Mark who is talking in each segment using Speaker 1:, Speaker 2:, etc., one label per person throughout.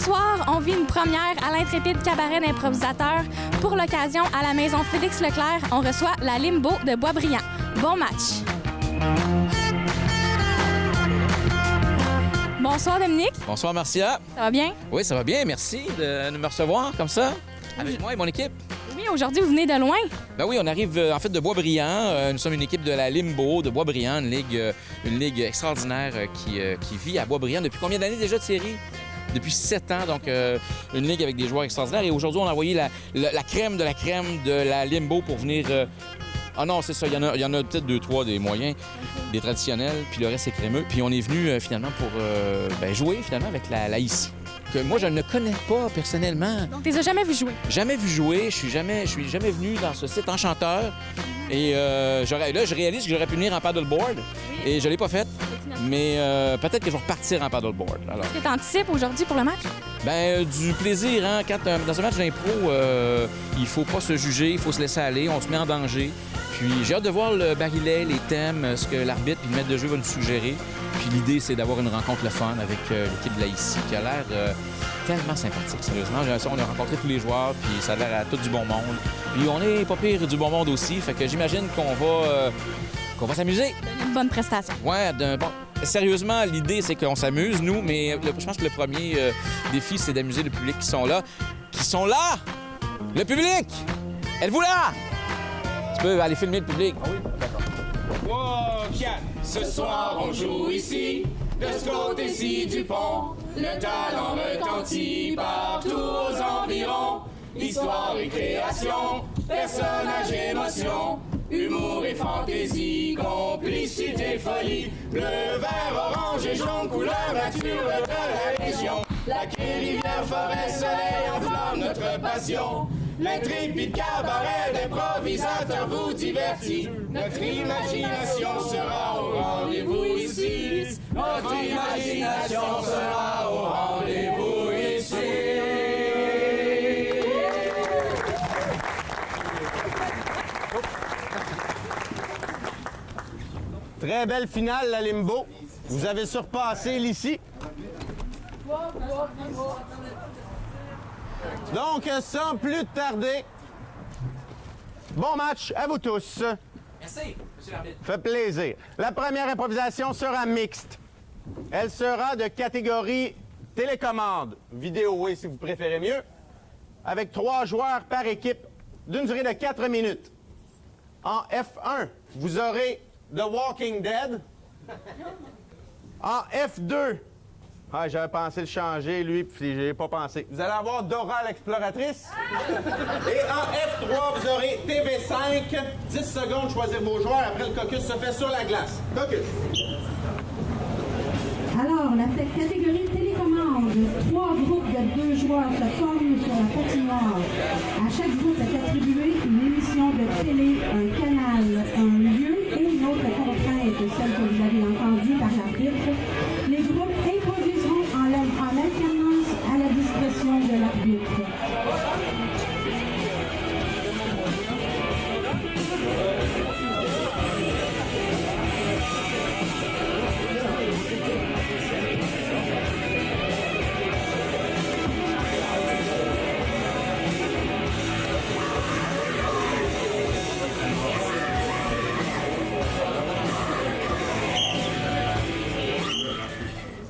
Speaker 1: soir, on vit une première à l'Intrépide Cabaret d'improvisateurs. Pour l'occasion, à la maison Félix Leclerc, on reçoit la Limbo de Boisbriand. Bon match! Bonsoir Dominique.
Speaker 2: Bonsoir Marcia.
Speaker 1: Ça va bien?
Speaker 2: Oui, ça va bien. Merci de me recevoir comme ça, avec moi et mon équipe.
Speaker 1: Oui, aujourd'hui, vous venez de loin.
Speaker 2: Ben oui, on arrive en fait de Boisbriand. Nous sommes une équipe de la Limbo de Boisbriand, une ligue extraordinaire qui vit à Boisbriand depuis combien d'années déjà de série? Depuis 7 ans, donc une ligue avec des joueurs extraordinaires. Et aujourd'hui, on a envoyé la crème de la Limbo pour venir... Ah non, c'est ça, il y en a peut-être 2-3 des moyens, des traditionnels, puis le reste, c'est crémeux. Puis on est venu finalement pour jouer finalement avec la ICI, que moi, je ne connais pas personnellement.
Speaker 1: Donc, tu les as jamais vu jouer?
Speaker 2: Jamais vu jouer, je suis jamais venu dans ce site enchanteur. Et là, je réalise que j'aurais pu venir en paddleboard, et je l'ai pas fait. Mais peut-être que je vais repartir en paddleboard. Alors.
Speaker 1: Est-ce que tu anticipes aujourd'hui pour le match?
Speaker 2: Ben du plaisir, hein? Quand, dans un match d'impro, il faut pas se juger, il faut se laisser aller, on se met en danger. Puis j'ai hâte de voir le barillet, les thèmes, ce que l'arbitre et le maître de jeu va nous suggérer. Puis l'idée, c'est d'avoir une rencontre le fun avec l'équipe de la ICI, qui a l'air tellement sympathique, sérieusement. On a rencontré tous les joueurs, puis ça a l'air à tout du bon monde. Puis on est pas pire du bon monde aussi, fait que j'imagine qu'on va s'amuser.
Speaker 1: Une bonne prestation.
Speaker 2: Ouais, sérieusement, l'idée, c'est qu'on s'amuse, nous, mais je pense que le premier défi, c'est d'amuser le public qui sont là. Qui sont là! Le public! Êtes-vous là? Tu peux aller filmer le public. Ah oui? D'accord.
Speaker 3: 3, 4. Ce soir, on joue ici, de ce côté-ci du pont. Le talent retentit partout aux environs. Histoire et création, personnages et émotions. Humour et fantaisie, complicité, folie. Bleu, vert, orange et jaune, couleur nature de la région. Lac et rivière, forêt, soleil, enflamme notre passion. L'intrépide cabaret d'improvisateurs vous divertit. Notre imagination sera au rendez-vous ici. Notre imagination sera au rendez-vous ici.
Speaker 4: Très belle finale, la Limbo. Vous avez surpassé l'ICI. Donc, sans plus tarder, bon match à vous tous.
Speaker 2: Merci, monsieur l'arbitre.
Speaker 4: Fait plaisir. La première improvisation sera mixte. Elle sera de catégorie télécommande, vidéo, oui, si vous préférez mieux, avec 3 joueurs par équipe d'une durée de 4 minutes. En F1, vous aurez The Walking Dead. En F2, j'avais pensé le changer, lui, puis j'ai pas pensé. Vous allez avoir Dora l'exploratrice. Et en F3, vous aurez TV5. 10 secondes, choisir vos joueurs. Après, le caucus se fait sur la glace. Caucus.
Speaker 5: Alors, la catégorie télécommande, 3 groupes de 2 joueurs se forment sur la patinoire. À chaque groupe est attribuée une émission de télé, un canal, un lieu et une autre contrainte, celle que vous avez entendue par l'arbitre. Les groupes improviseront en alternance à la discrétion de l'arbitre.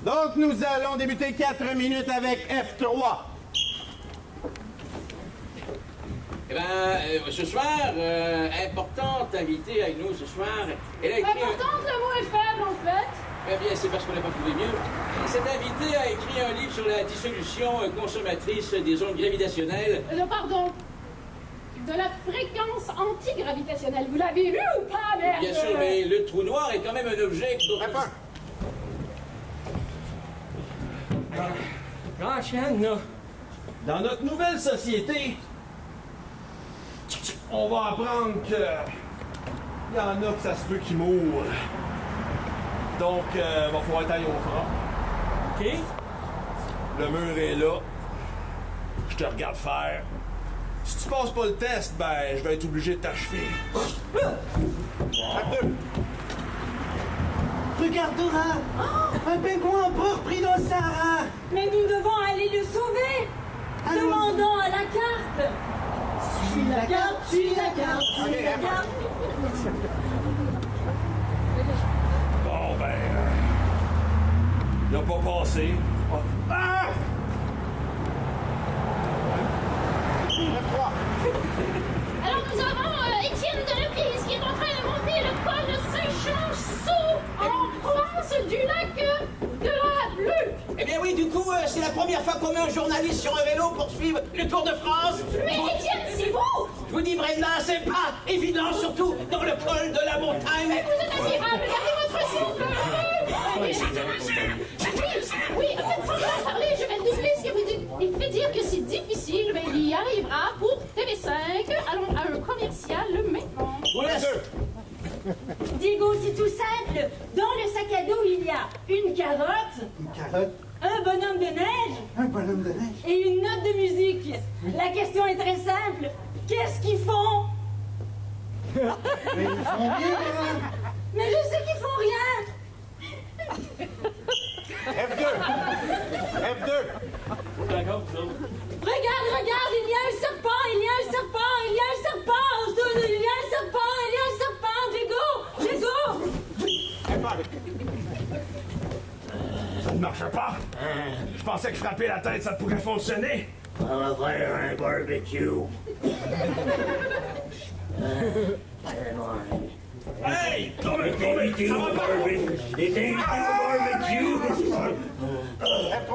Speaker 4: Donc, nous allons débuter 4 minutes avec F3.
Speaker 2: Eh bien, ce soir, importante invitée avec nous ce soir. Elle a écrit
Speaker 6: Importante, le mot est faible, en fait.
Speaker 2: Eh bien, c'est parce qu'on n'a pas trouvé mieux. Cette invitée a écrit un livre sur la dissolution consommatrice des ondes gravitationnelles.
Speaker 6: Pardon. De la fréquence antigravitationnelle. Vous l'avez lu ou pas, merde?
Speaker 2: Bien sûr, mais le trou noir est quand même un objet...
Speaker 7: Grand chien, là. Dans notre nouvelle société, on va apprendre que il y en a que ça se peut qu'ils mourent. Donc, va falloir tailler au front. OK? Le mur est là. Je te regarde faire. Si tu passes pas le test, ben, je vais être obligé de t'achever.
Speaker 4: Chaque deux.
Speaker 7: Regarde Dora!
Speaker 8: Un pingouin empereur pris dans le Sahara.
Speaker 9: Mais nous devons aller le sauver. Demandons à la carte. Suis la carte, suis la carte, suis la carte.
Speaker 7: Bon, ben... il n'a pas passé. Ah!
Speaker 6: Alors nous avons Étienne Deleprise qui est en train de monter le col de Saint-Jean-Sault en France du lac de la Luc.
Speaker 8: Eh bien oui, du coup, c'est la première fois qu'on met un journaliste sur un vélo pour suivre le Tour de France.
Speaker 6: Mais Étienne, c'est vous!
Speaker 8: Je vous dis, Brenda, c'est pas évident, surtout dans le col de la montagne.
Speaker 6: Mais vous êtes admirable, regardez votre souffle! Oui, faites semblant de parler, je vais doubler ce que vous dites. Il fait dire que c'est difficile, mais il y arrivera pour TV5. Allons à un commercial maintenant.
Speaker 9: Diego, c'est tout simple. Dans le sac à dos, il y a une carotte.
Speaker 8: Une carotte?
Speaker 9: Un bonhomme de neige.
Speaker 8: Un bonhomme de neige?
Speaker 9: Et une note de musique. La question est très simple. Qu'est-ce qu'ils font?
Speaker 8: Mais ils font rien, hein?
Speaker 9: Mais je sais qu'ils font rien.
Speaker 4: F2! F2!
Speaker 9: Regarde, regarde, il y a un serpent, il y a un serpent, il y a un serpent. Il y a un serpent, il y a un serpent. Diego!
Speaker 7: Ça ne marche pas. Je pensais que frapper la tête, ça pourrait fonctionner.
Speaker 8: On va faire un barbecue.
Speaker 7: Hey! Ça va pas!
Speaker 4: F3!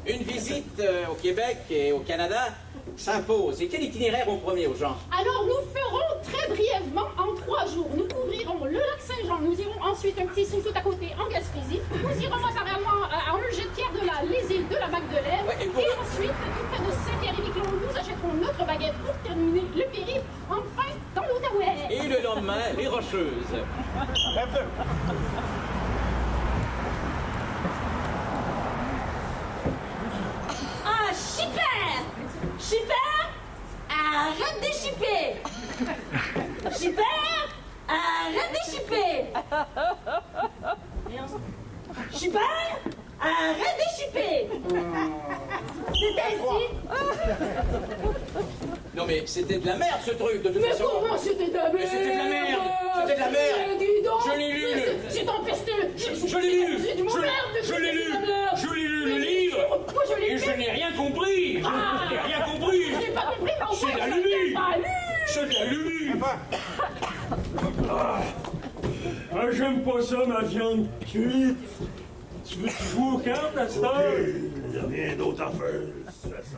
Speaker 8: Une visite au Québec et au Canada s'impose. Et quel itinéraire au premier aux gens?
Speaker 6: Alors nous ferons très brièvement en 3 jours. Nous couvrirons le lac Saint-Jean. Nous irons ensuite un petit saut tout à côté en Gaspésie. Nous irons matériellement à un jet de pierre de les îles de la Magdeleine.
Speaker 8: Ouais,
Speaker 6: et ensuite, tout près de Saint-Pierre-et-Miquelon, nous achèterons notre baguette pour terminer le périple. Enfin, dans l'Outaouais.
Speaker 8: Et le lendemain, les Rocheuses.
Speaker 4: F2!
Speaker 9: Ah, super! Super! Arrête de chipper! Super! Arrête de chipper! Super! Arrête de chipper! C'est ainsi!
Speaker 8: Non mais c'était de la merde ce truc, de toute
Speaker 6: Mais
Speaker 8: façon.
Speaker 6: comment c'était de la merde?
Speaker 8: Mais c'était de la merde! C'était de la merde!
Speaker 6: Mais dis donc!
Speaker 8: Je l'ai lu!
Speaker 6: C'est empesté!
Speaker 7: Je l'ai lu!
Speaker 6: C'est du mot merde!
Speaker 7: Je l'ai lu! Je l'ai lu, le livre!
Speaker 6: Moi je l'ai
Speaker 7: Et
Speaker 6: lu!
Speaker 7: je n'ai rien compris! Je n'ai rien compris!
Speaker 6: Je n'ai pas compris, mais au
Speaker 7: C'est
Speaker 6: moins,
Speaker 7: de la
Speaker 6: je
Speaker 7: lubie.
Speaker 6: l'ai pas lu!
Speaker 7: C'est de la lubie!
Speaker 10: Ah, j'aime pas ça, ma viande cuite. Tu veux jouer aux cartes à cette heure?
Speaker 7: Il n'y a rien d'autre à faire, de toute façon.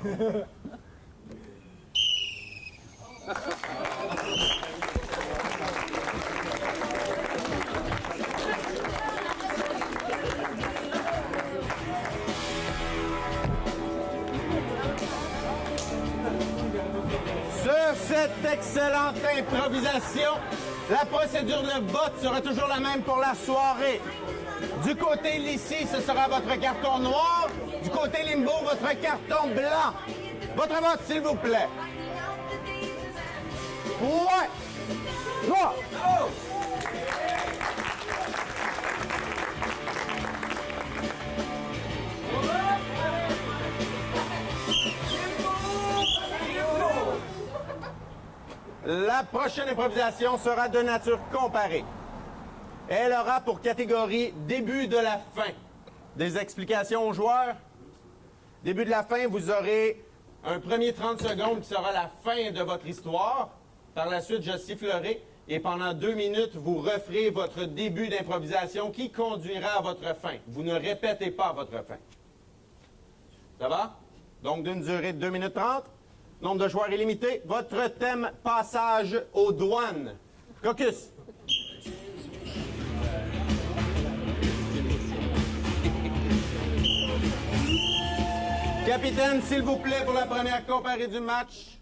Speaker 4: Sur cette excellente improvisation, la procédure de vote sera toujours la même pour la soirée. Du côté Lissy, ce sera votre carton noir. Du côté Limbo, votre carton blanc. Votre vote, s'il vous plaît. Ouais! Noir! La prochaine improvisation sera de nature comparée. Elle aura pour catégorie début de la fin. Des explications aux joueurs. Début de la fin, vous aurez un premier 30 secondes qui sera la fin de votre histoire. Par la suite, je sifflerai et pendant 2 minutes, vous referez votre début d'improvisation qui conduira à votre fin. Vous ne répétez pas votre fin. Ça va? Donc, d'une durée de 2 minutes 30. Nombre de joueurs illimité. Votre thème, passage aux douanes. Caucus. Capitaine, s'il vous plaît, pour la première comparée du match.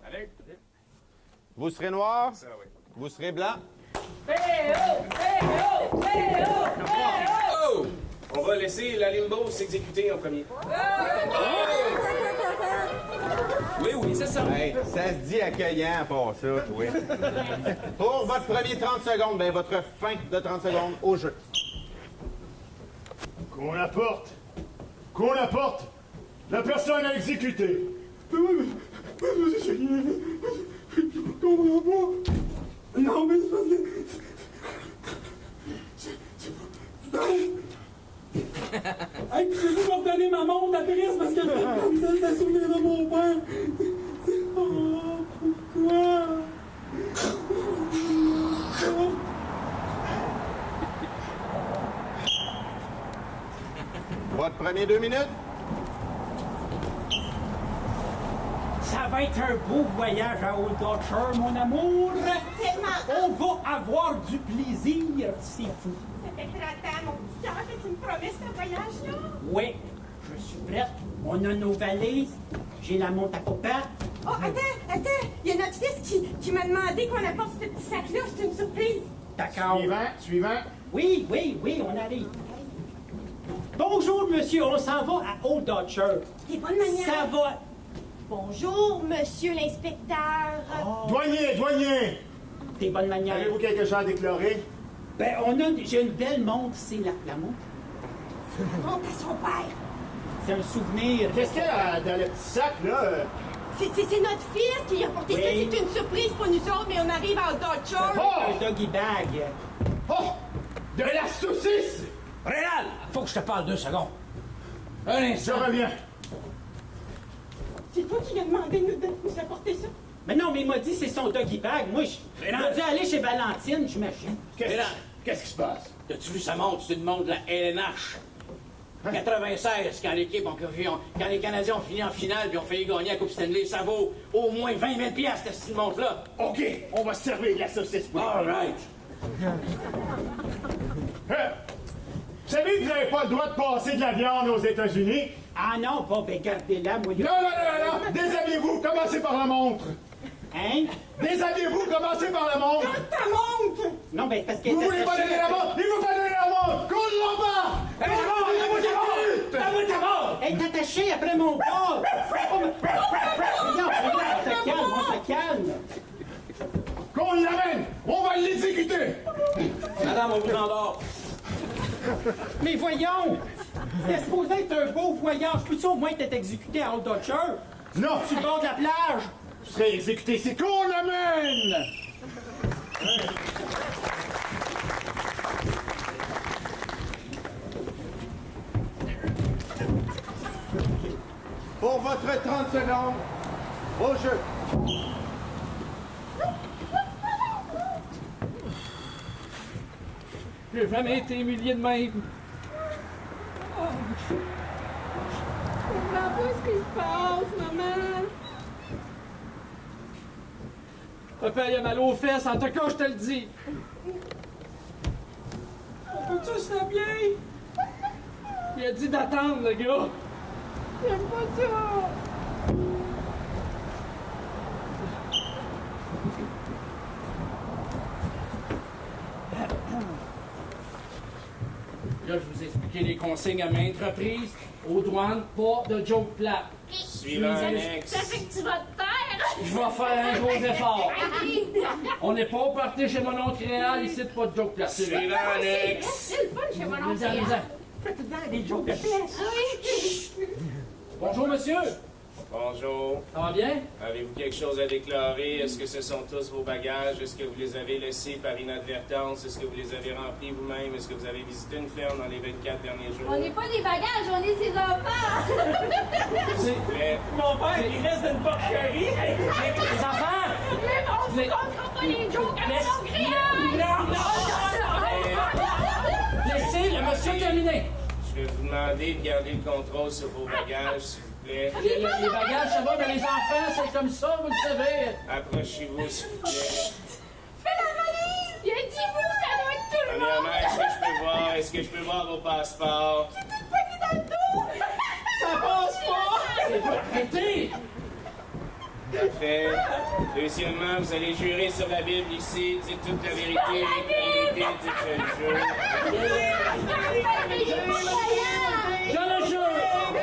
Speaker 7: Allez.
Speaker 4: Vous serez noir.
Speaker 7: Ça, oui.
Speaker 4: Vous serez blanc.
Speaker 8: Oh!
Speaker 11: On va laisser la limbo s'exécuter en premier.
Speaker 8: Oui, c'est ça.
Speaker 4: Hey, ça se dit accueillant, pas ça, oui. Pour votre premier 30 secondes, ben votre fin de 30 secondes au jeu.
Speaker 10: Qu'on la porte! Qu'on la porte! La personne à exécuter! Je comprends pas! Non, mais c'est parce que... Hey, pouvez-vous me redonner ma montre à Périsse parce que c'est le souvenir de mon père? Oh, pourquoi?
Speaker 4: Votre premier 2 minutes.
Speaker 11: Ça va être un beau voyage à Old Dutcher, mon amour.
Speaker 9: Tellement.
Speaker 11: On va avoir du plaisir, c'est fou.
Speaker 9: Ça fait 30 ans, mon petit cœur, que tu me promets ce voyage-là.
Speaker 11: Oui, je suis prête. On a nos valises. J'ai la montre à papa.
Speaker 9: Oh, attends. Il y a notre fils qui m'a demandé qu'on apporte ce petit sac-là. C'est une surprise.
Speaker 11: D'accord.
Speaker 10: Suivant.
Speaker 11: Oui, on arrive. Bonjour, monsieur. On s'en va à Old Dutcher.
Speaker 9: Des bonnes manières.
Speaker 11: Ça va.
Speaker 9: Bonjour, monsieur l'inspecteur.
Speaker 10: Douanier!
Speaker 11: Des bonnes manières.
Speaker 10: Avez-vous quelque chose à déclarer?
Speaker 11: Ben, j'ai une belle montre. C'est la montre.
Speaker 9: C'est la montre à son père.
Speaker 11: C'est un souvenir.
Speaker 10: Qu'est-ce qu'il y a dans le petit sac, là?
Speaker 9: C'est notre fils qui a apporté ça.
Speaker 11: Oui.
Speaker 9: C'est une surprise pour nous autres, mais on arrive à Old Dutcher.
Speaker 11: Un doggy bag.
Speaker 10: Oh! De la saucisse!
Speaker 8: Réal, faut que je te parle 2 secondes. Un
Speaker 10: Je
Speaker 8: instant.
Speaker 10: reviens.
Speaker 9: C'est toi qui lui as demandé de nous apporter ça.
Speaker 11: Mais non, mais il m'a dit c'est son doggy bag. Moi, je dû aller chez Valentine, j'imagine.
Speaker 10: Qu'est-ce qui se passe?
Speaker 8: As-tu vu sa montre? C'est une montre de la LNH. 96, quand les Canadiens ont fini en finale puis ont failli gagner la Coupe Stanley, ça vaut au moins 20 000 $, cette montre-là.
Speaker 10: OK, on va se servir de la saucisse pour
Speaker 8: All right.
Speaker 10: Vous savez que vous n'avez pas le droit de passer de la viande aux États-Unis?
Speaker 11: Ah non, bon, ben gardez-la, moi.
Speaker 10: Non! Déshabillez-vous, commencez par la montre!
Speaker 11: Hein?
Speaker 10: Déshabillez-vous, commencez par la montre!
Speaker 9: Ta montre!
Speaker 11: Non, ben parce qu'elle
Speaker 10: Vous
Speaker 11: est
Speaker 10: voulez pas donner la montre? Il veut pas donner la montre! Qu'on l'embarque!
Speaker 11: Donne-moi ta montre! Elle est attachée après mon corps! Non, on se calme.
Speaker 10: Qu'on l'amène! On va l'exécuter!
Speaker 8: Madame, on vous endort.
Speaker 11: Mais voyons! C'était supposé être un beau voyage. Peux-tu au moins être exécuté à Old Dutcher?
Speaker 10: Non!
Speaker 11: Sur le bord de la plage?
Speaker 10: Je serai exécuté, c'est qu'on l'amène!
Speaker 4: Pour votre 30 secondes au jeu.
Speaker 12: J'ai jamais été humilié de même.
Speaker 6: Je comprends pas ce qui se passe, maman.
Speaker 12: Papa, il a mal aux fesses, en tout cas, je te le dis. On peut-tu se bien? Il a dit d'attendre, le gars.
Speaker 6: J'aime pas ça.
Speaker 12: Là, je vous ai expliqué les consignes à maintes reprises. Aux douanes, pas de joke plate.
Speaker 8: Suivant, Alex.
Speaker 6: Ça fait que tu vas te taire.
Speaker 12: Je vais faire un gros effort. On n'est pas au party chez mon oncle Réal, ici, pas de joke plate.
Speaker 8: Suivant, Alex.
Speaker 6: C'est le fun chez mon oncle.
Speaker 11: Faites tout le temps des jokes de flèche.
Speaker 12: Bonjour, monsieur.
Speaker 8: Bonjour.
Speaker 12: Ça va bien?
Speaker 8: Avez-vous quelque chose à déclarer? Est-ce que ce sont tous vos bagages? Est-ce que vous les avez laissés par inadvertance? Est-ce que vous les avez remplis vous-même? Est-ce que vous avez visité une ferme dans les 24 derniers jours?
Speaker 6: On n'est pas des bagages, on est ses enfants.
Speaker 8: S'il vous plaît.
Speaker 11: Mon père, il reste d'une porcherie. Les enfants!
Speaker 6: Mais on ne comprend pas les jokes à mon oncle Réal.
Speaker 11: Non!
Speaker 12: Laissez le monsieur terminer.
Speaker 8: Je vais vous demander de garder le contrôle sur vos bagages, s'il vous plaît.
Speaker 12: Les bagages, ça va, mais les enfants, c'est comme ça, vous le savez.
Speaker 8: Approchez-vous, s'il vous plaît.
Speaker 6: Fais la valise. Il a dit vous, ça doit être tout le monde.
Speaker 8: Premièrement, est-ce que je peux voir vos passeports?
Speaker 6: J'ai tout pogné dans le dos.
Speaker 11: Ça passe pas!
Speaker 12: Arrêtez!
Speaker 8: Parfait. Deuxièmement, vous allez jurer sur la Bible ici. Dites toute la vérité, la vérité, dites le jeu.
Speaker 12: Je le jure!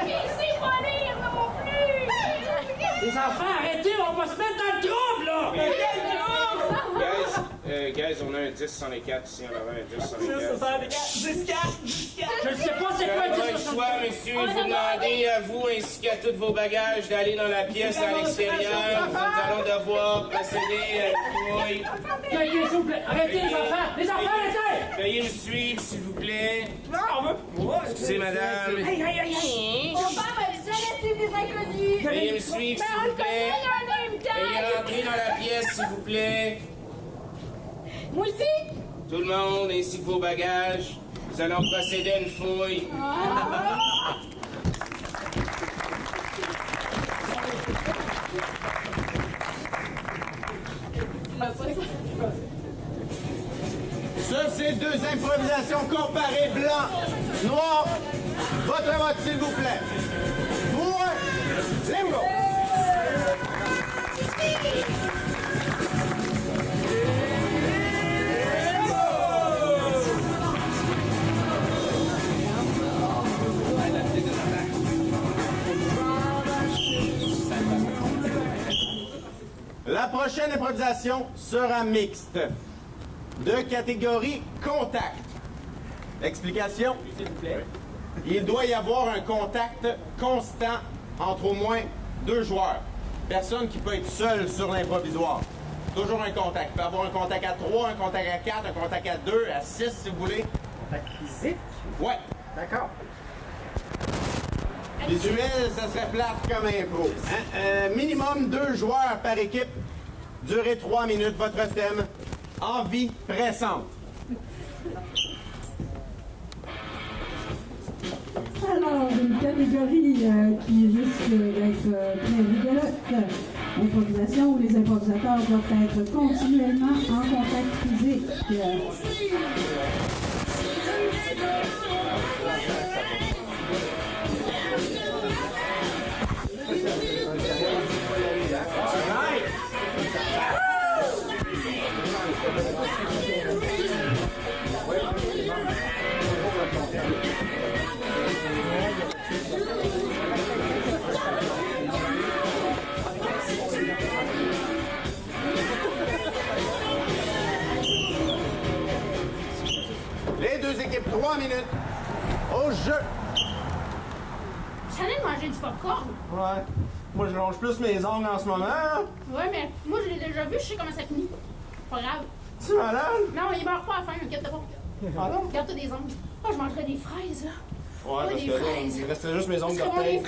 Speaker 6: Il sait pas lire non plus.
Speaker 12: Les enfants, arrêtez, on va se mettre dans le trouble, là!
Speaker 3: Guys, on a un 10 sur les 4 ici, on a un 10 sur les 4.
Speaker 12: 10 Je ne sais pas c'est quoi 10 sur les 4.
Speaker 3: Monsieur, vous demandez à vous ainsi qu'à tous vos bagages d'aller dans la pièce à l'extérieur. Nous allons devoir procéder à une fouille.
Speaker 12: S'il vous plaît, arrêtez les enfants! Les enfants, arrêtez!
Speaker 3: Veuillez me suivre, s'il vous plaît.
Speaker 12: Non, on veut pas!
Speaker 3: Excusez, madame.
Speaker 9: Aïe! On va jamais suivre des inconnus!
Speaker 3: Veuillez me suivre, s'il vous plaît. Veuillez rentrer dans la pièce, s'il vous plaît.
Speaker 9: Moi aussi?
Speaker 3: Tout le monde, ainsi que vos bagages. Nous allons procéder à une fouille.
Speaker 4: Ça, c'est 2 improvisations comparées blanc, noir. Votre vote, s'il vous plaît. Pour Limbo. La prochaine improvisation sera mixte, de catégorie contact. Explication, s'il vous plaît. Il doit y avoir un contact constant entre au moins 2 joueurs. Personne qui peut être seul sur l'improvisoire. Toujours un contact. Il peut y avoir un contact à 3, un contact à 4, un contact à 2, à 6 si vous voulez.
Speaker 11: Contact physique?
Speaker 4: Ouais.
Speaker 11: D'accord.
Speaker 4: Visuel, ça serait plate comme impro. Minimum 2 joueurs par équipe. Durée 3 minutes. Votre thème, envie pressante.
Speaker 5: Alors, une catégorie qui risque d'être très rigolote. Improvisation où les improvisateurs doivent être continuellement en contact physique.
Speaker 4: Les 2 équipes, 3 minutes. Au jeu.
Speaker 6: J'allais manger du popcorn.
Speaker 7: Ouais. Moi, je longe plus mes ongles en ce moment.
Speaker 6: Ouais, mais moi, je l'ai déjà vu, je sais comment ça finit. Pas grave.
Speaker 7: Tu es malade?
Speaker 6: Non, il meurt pas à la fin, inquiète-toi pas.
Speaker 7: Ah non?
Speaker 6: Garde-toi des ongles. Oh, je mangerais des fraises, là.
Speaker 7: Ouais, parce
Speaker 6: des
Speaker 7: que là,
Speaker 6: fraises.
Speaker 7: il restait juste mes ongles
Speaker 6: Parce que moi,
Speaker 7: d'orteil.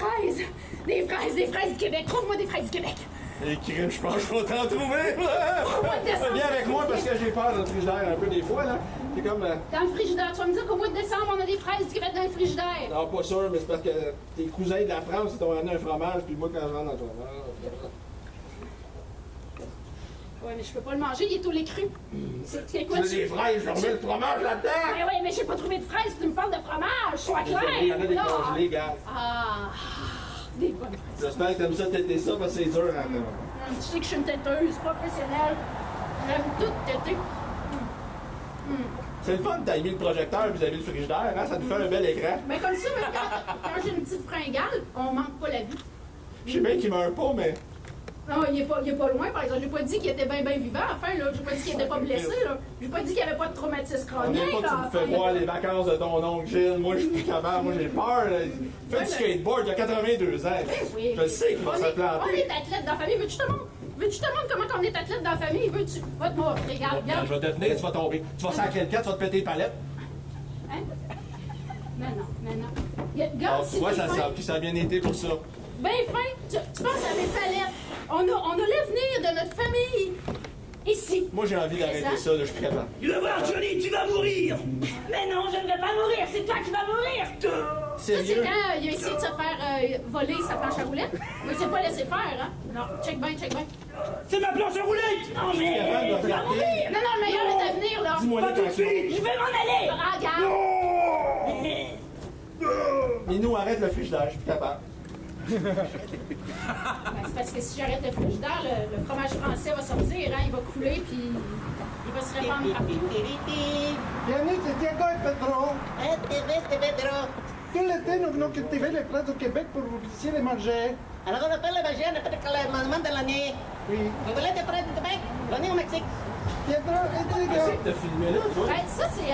Speaker 6: des fraises du Québec. Trouve-moi des fraises du Québec.
Speaker 7: Et crime, je pense que je vais t'en trouver.
Speaker 6: décembre,
Speaker 7: Viens avec moi parce que j'ai peur de frigidaire un peu des fois, là. C'est comme...
Speaker 6: Dans le frigidaire, tu vas me dire qu'au mois de décembre, on a des fraises du Québec dans le frigidaire.
Speaker 7: Non, pas sûr, mais c'est parce que tes cousins de la France, ils t'ont ramené un fromage, puis moi, quand je rentre dans toi...
Speaker 6: Ouais, mais je peux pas le manger, il est tout lait cru. C'est quoi,
Speaker 7: Tu veux des fraises, je remets le fromage là-dedans!
Speaker 6: Mais oui, mais j'ai pas trouvé de fraises, tu me parles de fromage, sois clair!
Speaker 7: Il y en a des
Speaker 6: là.
Speaker 7: congelés, gars.
Speaker 6: Ah, des bonnes fraises.
Speaker 7: J'espère que t'aimes ça têter ça, parce que c'est dur, hein.
Speaker 6: Tu sais que je suis une têteuse professionnelle. J'aime tout têter.
Speaker 7: C'est le fun de tailler le projecteur vis-à-vis le frigidaire, hein? Ça nous fait un bel écran.
Speaker 6: Mais comme ça, même quand j'ai une petite fringale, on manque pas la vie.
Speaker 7: Je sais bien qu'il meurt pas, mais...
Speaker 6: Non, il est pas loin, par exemple. J'ai pas dit qu'il était bien vivant, enfin, là. J'ai pas dit qu'il était pas blessé, là. J'ai pas dit qu'il y avait pas de traumatisme
Speaker 7: On
Speaker 6: crânien,
Speaker 7: n'est pas
Speaker 6: là.
Speaker 7: que tu me fais voir les vacances de ton oncle Gilles. Moi, je suis plus capable. Moi, j'ai peur. Là. Fais du skateboard, il y a 82 ans.
Speaker 6: Oui.
Speaker 7: Je sais qu'il va se
Speaker 6: On
Speaker 7: planter.
Speaker 6: est athlète dans la famille. Veux-tu te montrer? Veux-tu te montrer comment on est athlète dans la famille? Veux-tu? Va te montrer, regarde,
Speaker 7: Je vais te tenir, tu vas tomber. Tu vas sacrer le 4, tu vas te péter les palettes.
Speaker 6: Hein? Non.
Speaker 7: Ah,
Speaker 6: Regarde,
Speaker 7: tu vois, ça a bien été pour ça.
Speaker 6: Ben fin, tu penses à mes palettes. On a l'avenir de notre famille ici.
Speaker 7: Moi, j'ai envie d'arrêter ça, là, je suis capable.
Speaker 9: Tu vas voir, Johnny, tu vas mourir! Mais non, je ne vais pas mourir, c'est toi qui vas mourir!
Speaker 6: Ça, c'est
Speaker 7: Sérieux?
Speaker 6: quand il a essayé de se faire voler sa planche à roulettes. Mais il s'est pas laissé faire, hein? Non, check bien.
Speaker 9: C'est ma planche à roulettes! Non, mais...
Speaker 7: capable de
Speaker 9: tu vas
Speaker 7: regarder.
Speaker 9: mourir!
Speaker 6: Non, le meilleur est à venir, là.
Speaker 7: Dis-moi
Speaker 9: Pas tout de suite, je vais m'en aller!
Speaker 6: Ah, regarde.
Speaker 7: Mais nous, arrête le frigidaire, je suis plus capable.
Speaker 6: Ben, c'est parce que si j'arrête le frigidaire, le fromage français va sortir, hein? Il va couler, puis il va se répandre partout.
Speaker 4: Bienvenue, c'est Diego et Pedro.
Speaker 11: tout l'été, nous venons cultiver les fraises au Québec pour vous puissiez les manger.
Speaker 13: Alors on appelle le Belgien, on appelle le moment de l'année.
Speaker 11: Oui.
Speaker 13: Vous voulez des fraises du Québec? Venez au Mexique.
Speaker 11: Qu'est-ce
Speaker 7: que t'as filmé là, toi?
Speaker 6: Ben, ça, c'est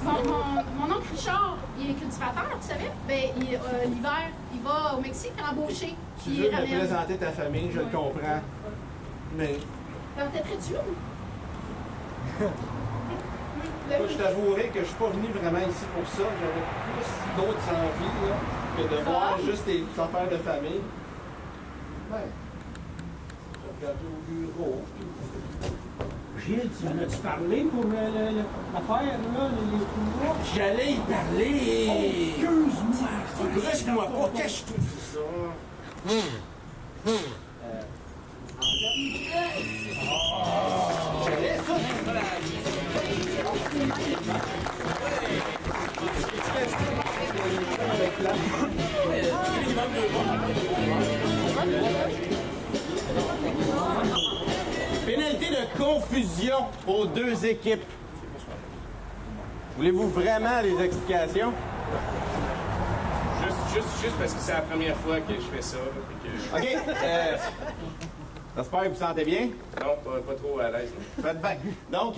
Speaker 6: mon oncle Richard. Il est cultivateur, tu savais? Ben, l'hiver, il va au Mexique embaucher.
Speaker 7: Tu veux me présenter ta famille, je le comprends. Mais
Speaker 6: Ben, t'aimerais-tu?
Speaker 7: moi, je t'avouerai que je suis pas venu vraiment ici pour ça. J'avais plus d'autres envies là, que de voir juste tes affaires de famille. Ben, je regardais au bureau.
Speaker 10: Gilles, tu en as-tu parlé pour l'affaire, là, les couloirs?
Speaker 7: J'allais y parler!
Speaker 10: Oh, excuse-moi!
Speaker 7: Brusque-moi pas, cache-toi ça! J'allais ça!
Speaker 4: Pénalité de confusion aux deux équipes. Voulez-vous vraiment les explications?
Speaker 14: Juste parce que c'est la première fois que je fais ça.
Speaker 4: OK. J'espère que vous vous sentez bien.
Speaker 14: Non, pas trop à l'aise.
Speaker 4: Faites bien. Donc,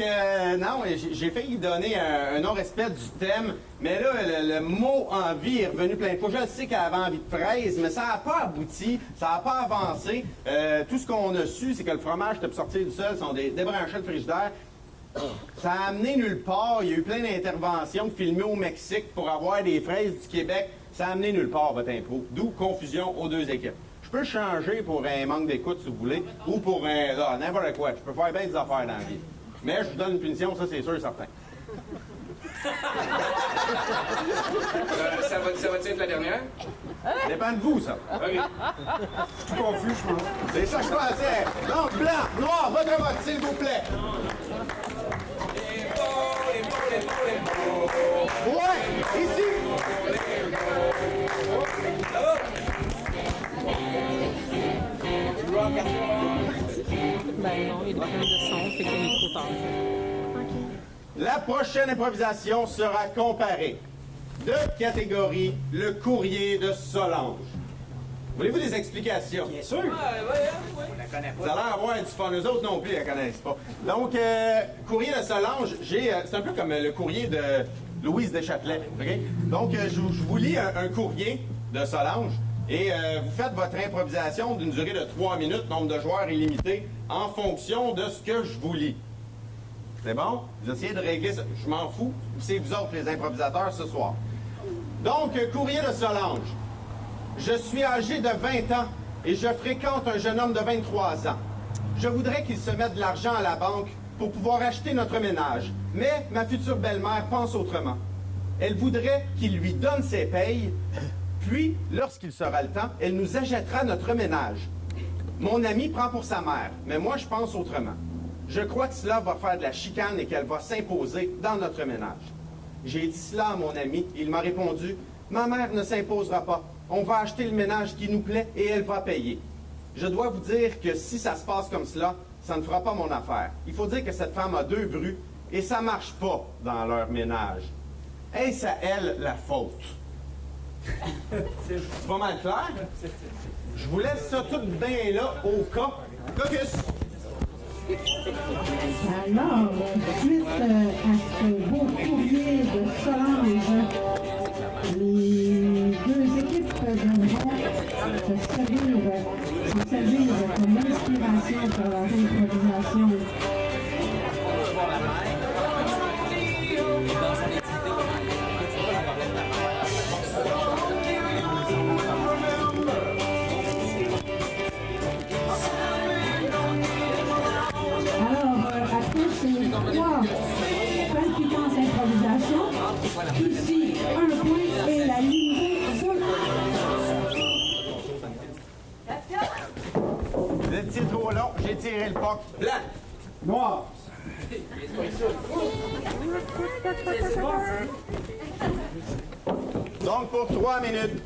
Speaker 4: non, j'ai failli donner un non-respect du thème, mais là, le mot envie est revenu plein de fois. Je sais qu'elle avait envie de fraises, mais ça n'a pas abouti, ça n'a pas avancé. Tout ce qu'on a su, c'est que le fromage était pour sortir du sol, sont débranchés de frigidaire. Ça a amené nulle part. Il y a eu plein d'interventions filmées au Mexique pour avoir des fraises du Québec. Ça a amené nulle part, votre impro. D'où confusion aux deux équipes. Je peux changer pour un manque d'écoute, si vous voulez, ou pour n'importe quoi. Je peux faire bien des affaires dans la vie. Mais je vous donne une punition, ça, c'est sûr et certain.
Speaker 14: Ça va être la dernière?
Speaker 4: Ça dépend de vous, ça.
Speaker 14: OK.
Speaker 4: Je suis confus, je pense. C'est ça que je pensais. Donc, blanc, noir, votre vote, s'il vous plaît. Ouais, ici.
Speaker 15: Ben non, il y a des problèmes de son, fait qu'il y a des trop
Speaker 4: La prochaine improvisation sera comparée. De catégorie, le courrier de Solange. Voulez-vous des explications?
Speaker 11: Bien sûr.
Speaker 4: Vous allez avoir du fun. Eux autres non plus, ils la connaissent pas. Donc, courrier de Solange, c'est un peu comme le courrier de Louise Deschâtelet. Okay? Donc, je vous lis un courrier de Solange et vous faites votre improvisation d'une durée de 3 minutes, nombre de joueurs illimité, en fonction de ce que je vous lis. C'est bon? Vous essayez de régler ça. Je m'en fous. C'est vous autres les improvisateurs ce soir. Donc, courrier de Solange. Je suis âgé de 20 ans et je fréquente un jeune homme de 23 ans. Je voudrais qu'il se mette de l'argent à la banque pour pouvoir acheter notre ménage. Mais ma future belle-mère pense autrement. Elle voudrait qu'il lui donne ses payes, puis, lorsqu'il sera le temps, elle nous achètera notre ménage. Mon ami prend pour sa mère, mais moi, je pense autrement. Je crois que cela va faire de la chicane et qu'elle va s'imposer dans notre ménage. J'ai dit cela à mon ami. Il m'a répondu, « Ma mère ne s'imposera pas. On va acheter le ménage qui nous plaît et elle va payer. » Je dois vous dire que si ça se passe comme cela, ça ne fera pas mon affaire. Il faut dire que cette femme a 2 brus et ça marche pas dans leur ménage. Est-ce à elle la faute? C'est pas mal clair? Je vous laisse ça tout bien là, au cas. Caucus!
Speaker 5: Alors, suite à ce beau courrier de Solange, les deux équipes devront se servir comme inspiration pour leur improvisation. Après ces 3 palpitantes improvisations, ici, un point et la ligne seule.
Speaker 4: Vous étiez trop long, j'ai tiré le poc. Blanc!
Speaker 11: Noir!
Speaker 4: Donc, pour 3 minutes.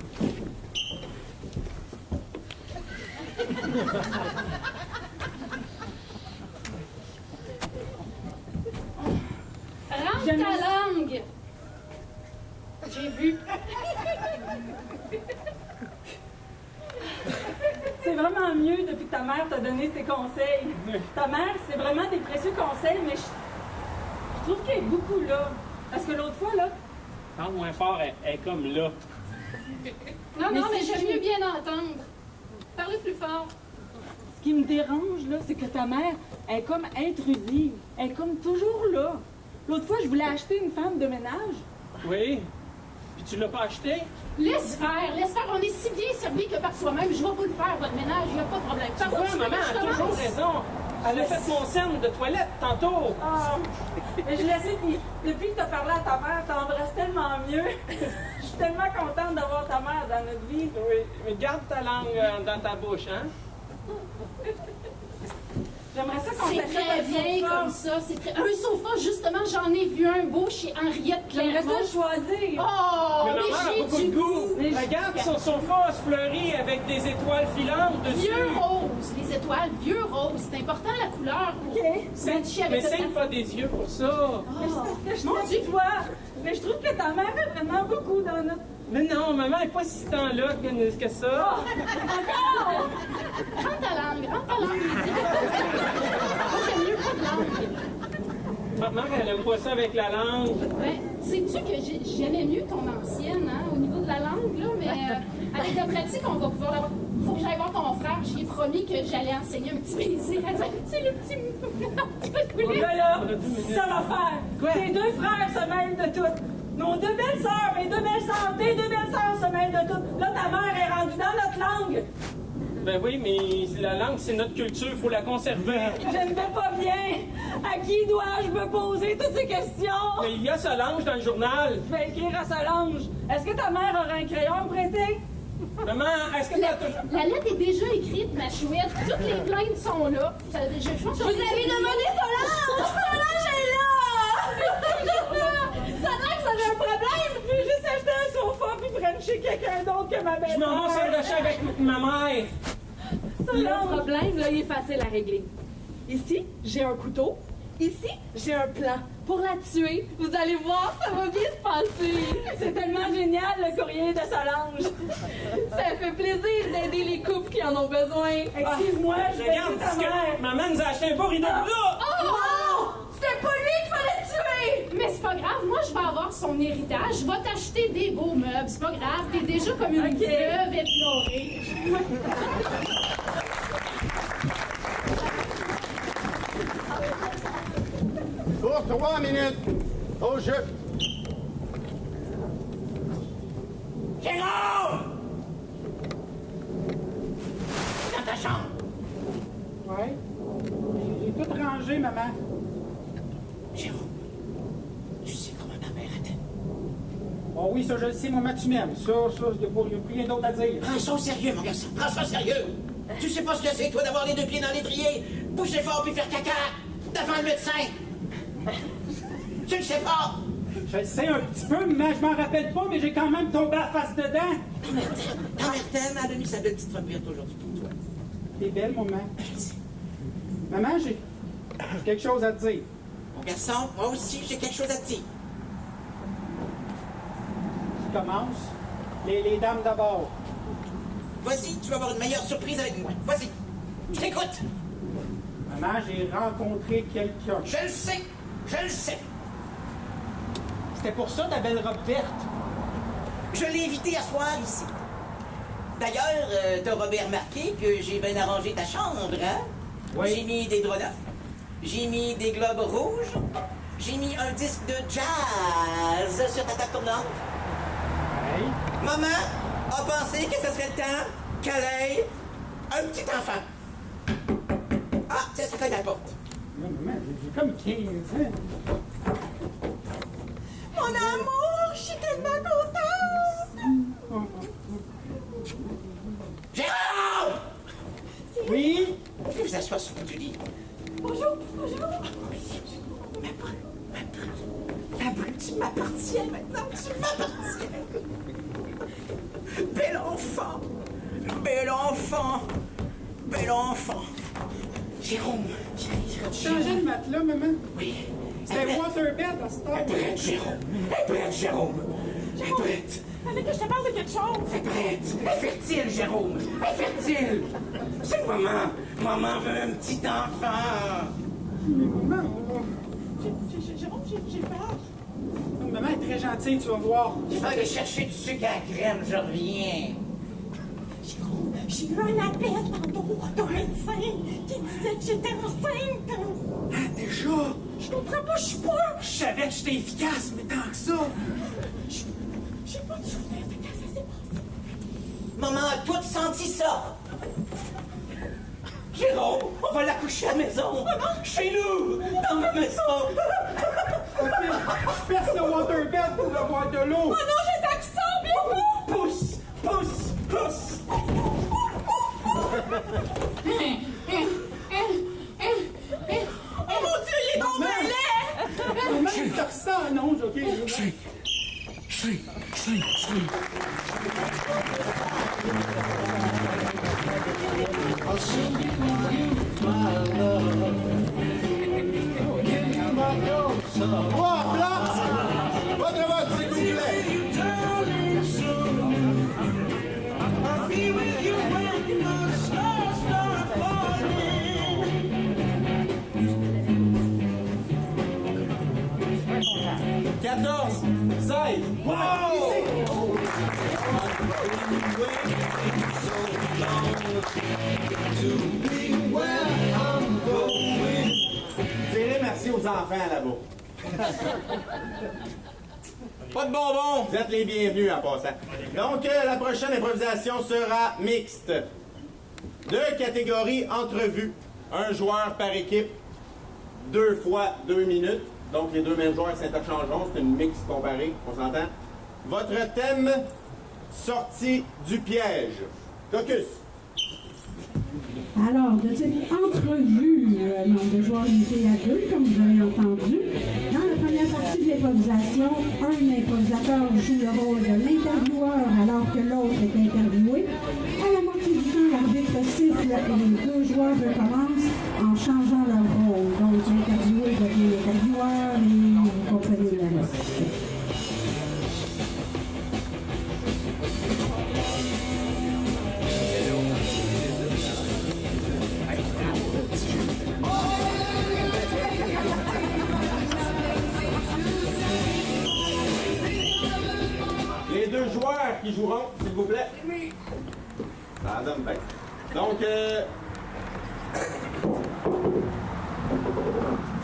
Speaker 6: Rentre ta langue! J'ai vu.
Speaker 9: ta mère t'a donné tes conseils. Ta mère, c'est vraiment des précieux conseils, mais je trouve qu'elle est beaucoup là. Parce que l'autre fois, là...
Speaker 12: Parle moins fort, elle est comme là.
Speaker 6: Non, mais j'aime mieux bien entendre. Parlez plus fort.
Speaker 9: Ce qui me dérange, là, c'est que ta mère, elle est comme intrusive. Elle est comme toujours là. L'autre fois, je voulais acheter une femme de ménage.
Speaker 12: Oui? Puis tu l'as pas acheté?
Speaker 6: Laisse faire. On est si bien servi que par soi-même. Je vais vous le faire, votre ménage, il n'y a pas de problème.
Speaker 12: Tu vois, maman a toujours raison. Elle a fait mon scène de toilette tantôt.
Speaker 9: Ah, mais je le sais, puis depuis que t'as parlé à ta mère, t'embrasses tellement mieux. Je suis tellement contente d'avoir ta mère dans notre vie.
Speaker 12: Oui, mais garde ta langue dans ta bouche, hein?
Speaker 9: J'aimerais ça qu'on
Speaker 6: C'est
Speaker 9: s'achète
Speaker 6: très
Speaker 9: un
Speaker 6: bien
Speaker 9: sofa.
Speaker 6: comme ça. Un sofa, justement, j'en ai vu un beau chez Henriette
Speaker 9: J'aimerais
Speaker 6: Clermont.
Speaker 9: ça choisir.
Speaker 6: Oh,
Speaker 12: Mais maman a beaucoup de goût. Regarde son sofa se fleurit avec des étoiles filantes dessus.
Speaker 6: Vieux rose, les étoiles, vieux rose. C'est important la couleur pour se matcher avec
Speaker 12: Mais
Speaker 6: cette...
Speaker 12: c'est pas des yeux pour ça.
Speaker 9: Mon Dieu, toi! Mais je trouve que ta mère est vraiment beaucoup dans notre...
Speaker 12: Mais non, maman est pas si tant là que ça.
Speaker 9: Encore!
Speaker 6: Rentre ta langue, Lydie. Moi, j'aime mieux pas de langue.
Speaker 12: Maman, elle aime pas ça avec la langue.
Speaker 6: Ouais. Sais-tu que j'aimais mieux ton ancienne, hein, au niveau de la langue, là, mais avec la pratique, on va pouvoir l'avoir. Faut que j'aille voir ton frère. J'y ai promis que j'allais enseigner un petit baiser. Elle dit, c'est le petit...
Speaker 9: Ben là, ça va faire.
Speaker 12: Quoi?
Speaker 9: Tes deux frères se mêlent de tout. Nos deux belles sœurs, mes deux belles sœurs, tes deux belles sœurs se mêlent de tout. Là, ta mère est rendue dans notre langue.
Speaker 12: Ben oui, mais la langue, c'est notre culture, faut la conserver.
Speaker 9: Je ne vais pas bien. À qui dois-je me poser toutes ces questions?
Speaker 12: Mais il y a Solange dans le journal.
Speaker 9: Je vais écrire à Solange. Est-ce que ta mère aurait un crayon à me prêter?
Speaker 12: Maman, est-ce que t'as toujours...
Speaker 6: La lettre est déjà écrite, ma chouette. Toutes les plaintes sont là. Je pense
Speaker 9: Vous avez demandé Solange! Solange est là! Ça a l'air que ça avait un problème! J'ai juste acheté un sofa puis frenché quelqu'un d'autre que ma belle-mère.
Speaker 12: Je m'en vais s'engager avec ma mère.
Speaker 16: Le problème, là, il est facile à régler. Ici, j'ai un couteau. Ici, j'ai un plan. Pour la tuer, vous allez voir, ça va bien se passer.
Speaker 9: C'est tellement génial, le courrier de Solange.
Speaker 16: Ça fait plaisir d'aider les couples qui en ont besoin.
Speaker 9: Excuse-moi, je vais
Speaker 12: Regarde,
Speaker 9: tuer ta
Speaker 12: parce que
Speaker 9: mère.
Speaker 12: maman nous a acheté un beau rideau bleu.
Speaker 6: Oh!
Speaker 16: Non! C'était pas lui qu'il fallait tuer!
Speaker 6: Mais c'est pas grave, moi je vais avoir son héritage, je vais t'acheter des beaux meubles, c'est pas grave, t'es déjà comme une veuve éplorée.
Speaker 4: Pour 3 minutes. Au jeu.
Speaker 11: Jérôme! Dans ta chambre.
Speaker 10: Ouais. J'ai tout rangé, maman.
Speaker 11: Jérôme, tu sais comment ta mère était?
Speaker 10: Oh oui, ça, je le sais, maman, tu m'aimes. Ça, il n'y a plus rien d'autre à dire.
Speaker 11: Prends ça au sérieux, mon garçon. Prends ça au sérieux. Tu sais pas ce que c'est, toi, d'avoir les deux pieds dans l'étrier, boucher fort puis faire caca devant le médecin. Tu le sais pas.
Speaker 10: Je le sais un petit peu, mais je m'en rappelle pas, mais j'ai quand même tombé la face dedans.
Speaker 11: Ta mère t'aime, elle a mis sa belle petite robe verte aujourd'hui pour toi.
Speaker 10: T'es belle, maman. Maman, j'ai quelque chose à te dire.
Speaker 11: Mon garçon, moi aussi, j'ai quelque chose à te dire.
Speaker 10: Qui commence? Les dames d'abord.
Speaker 11: Vas-y, tu vas avoir une meilleure surprise avec moi. Vas-y, je t'écoute.
Speaker 10: Maman, j'ai rencontré quelqu'un.
Speaker 11: Je le sais, je le sais.
Speaker 10: C'était pour ça ta belle robe verte.
Speaker 11: Je l'ai invité à soir ici. D'ailleurs, t'auras bien remarqué que j'ai bien arrangé ta chambre, hein?
Speaker 10: Oui.
Speaker 11: J'ai mis des draps neufs, j'ai mis des globes rouges, j'ai mis un disque de jazz sur ta table tournante.
Speaker 10: Oui.
Speaker 11: Maman a pensé que ce serait le temps qu'elle ait un petit enfant. Ah, c'est ce qu'elle apporte.
Speaker 10: Non, maman, j'ai comme 15 ans.
Speaker 11: Mon amour, je suis tellement contente! Gérard!
Speaker 10: Oui?
Speaker 11: Viens vous asseoir sur le bout du lit.
Speaker 9: Bonjour, bonjour.
Speaker 11: Ma brute, tu m'appartiens maintenant, tu m'appartiens. Bel enfant, bel enfant, bel enfant. Jérôme,
Speaker 10: Changer le matelas, maman?
Speaker 11: Oui.
Speaker 10: C'était waterbed à cette heure.
Speaker 11: Jérôme, Jérôme. Elle est prête.
Speaker 9: Fallait que je te parle de quelque chose.
Speaker 11: Elle est prête. Elle est fertile, Jérôme. Elle est fertile. C'est maman. Maman veut un petit enfant.
Speaker 10: Mais maman,
Speaker 9: Jérôme, j'ai peur.
Speaker 10: maman est très gentille, tu vas voir.
Speaker 11: Je vais aller chercher du sucre à la crème, je reviens.
Speaker 9: Jérôme, j'ai eu un appel tantôt d'un médecin qui disait que j'étais enceinte.
Speaker 10: Ah, déjà?
Speaker 9: Je comprends pas, je suis pas.
Speaker 10: Je savais que j'étais efficace, mais tant que ça.
Speaker 9: J'ai pas de souvenir de quand ça s'est passé.
Speaker 11: Maman a tout senti ça. Jérôme, on va la coucher à la maison. Chez nous, dans ma maison.
Speaker 10: Ok, je perce le waterbed pour avoir de l'eau.
Speaker 9: Oh non, j'ai ça qui sort, bien
Speaker 11: Pousse, pousse, pousse.
Speaker 9: Oh mon Dieu, il est donc laid!
Speaker 10: Maman, il te ressent, non, ok?
Speaker 3: Sleep.
Speaker 4: 3 places. Votre vote, s'il vous plaît. Direz merci aux enfants là-bas. Pas de bonbons, vous êtes les bienvenus en passant. Donc, la prochaine improvisation sera mixte. 2 catégories entrevues. 1 joueur par équipe, 2 fois 2 minutes. Donc, les 2 mêmes joueurs s'interchangeront. C'est une mixte comparée, on s'entend. Votre thème, sortie du piège. Caucus.
Speaker 5: Alors, de cette entrevue, nombre de joueurs limités à 2, comme vous avez entendu. Dans la première partie de l'improvisation, un improvisateur joue le rôle de l'intervieweur alors que l'autre est interviewé. À la moitié du temps, l'arbitre siffle et les 2 joueurs recommencent en changeant leur rôle. Donc, l'interviewé devient l'intervieweur et vous comprenez la reste.
Speaker 4: Les 2 joueurs qui joueront, s'il vous plaît. Ça donne bien. Donc,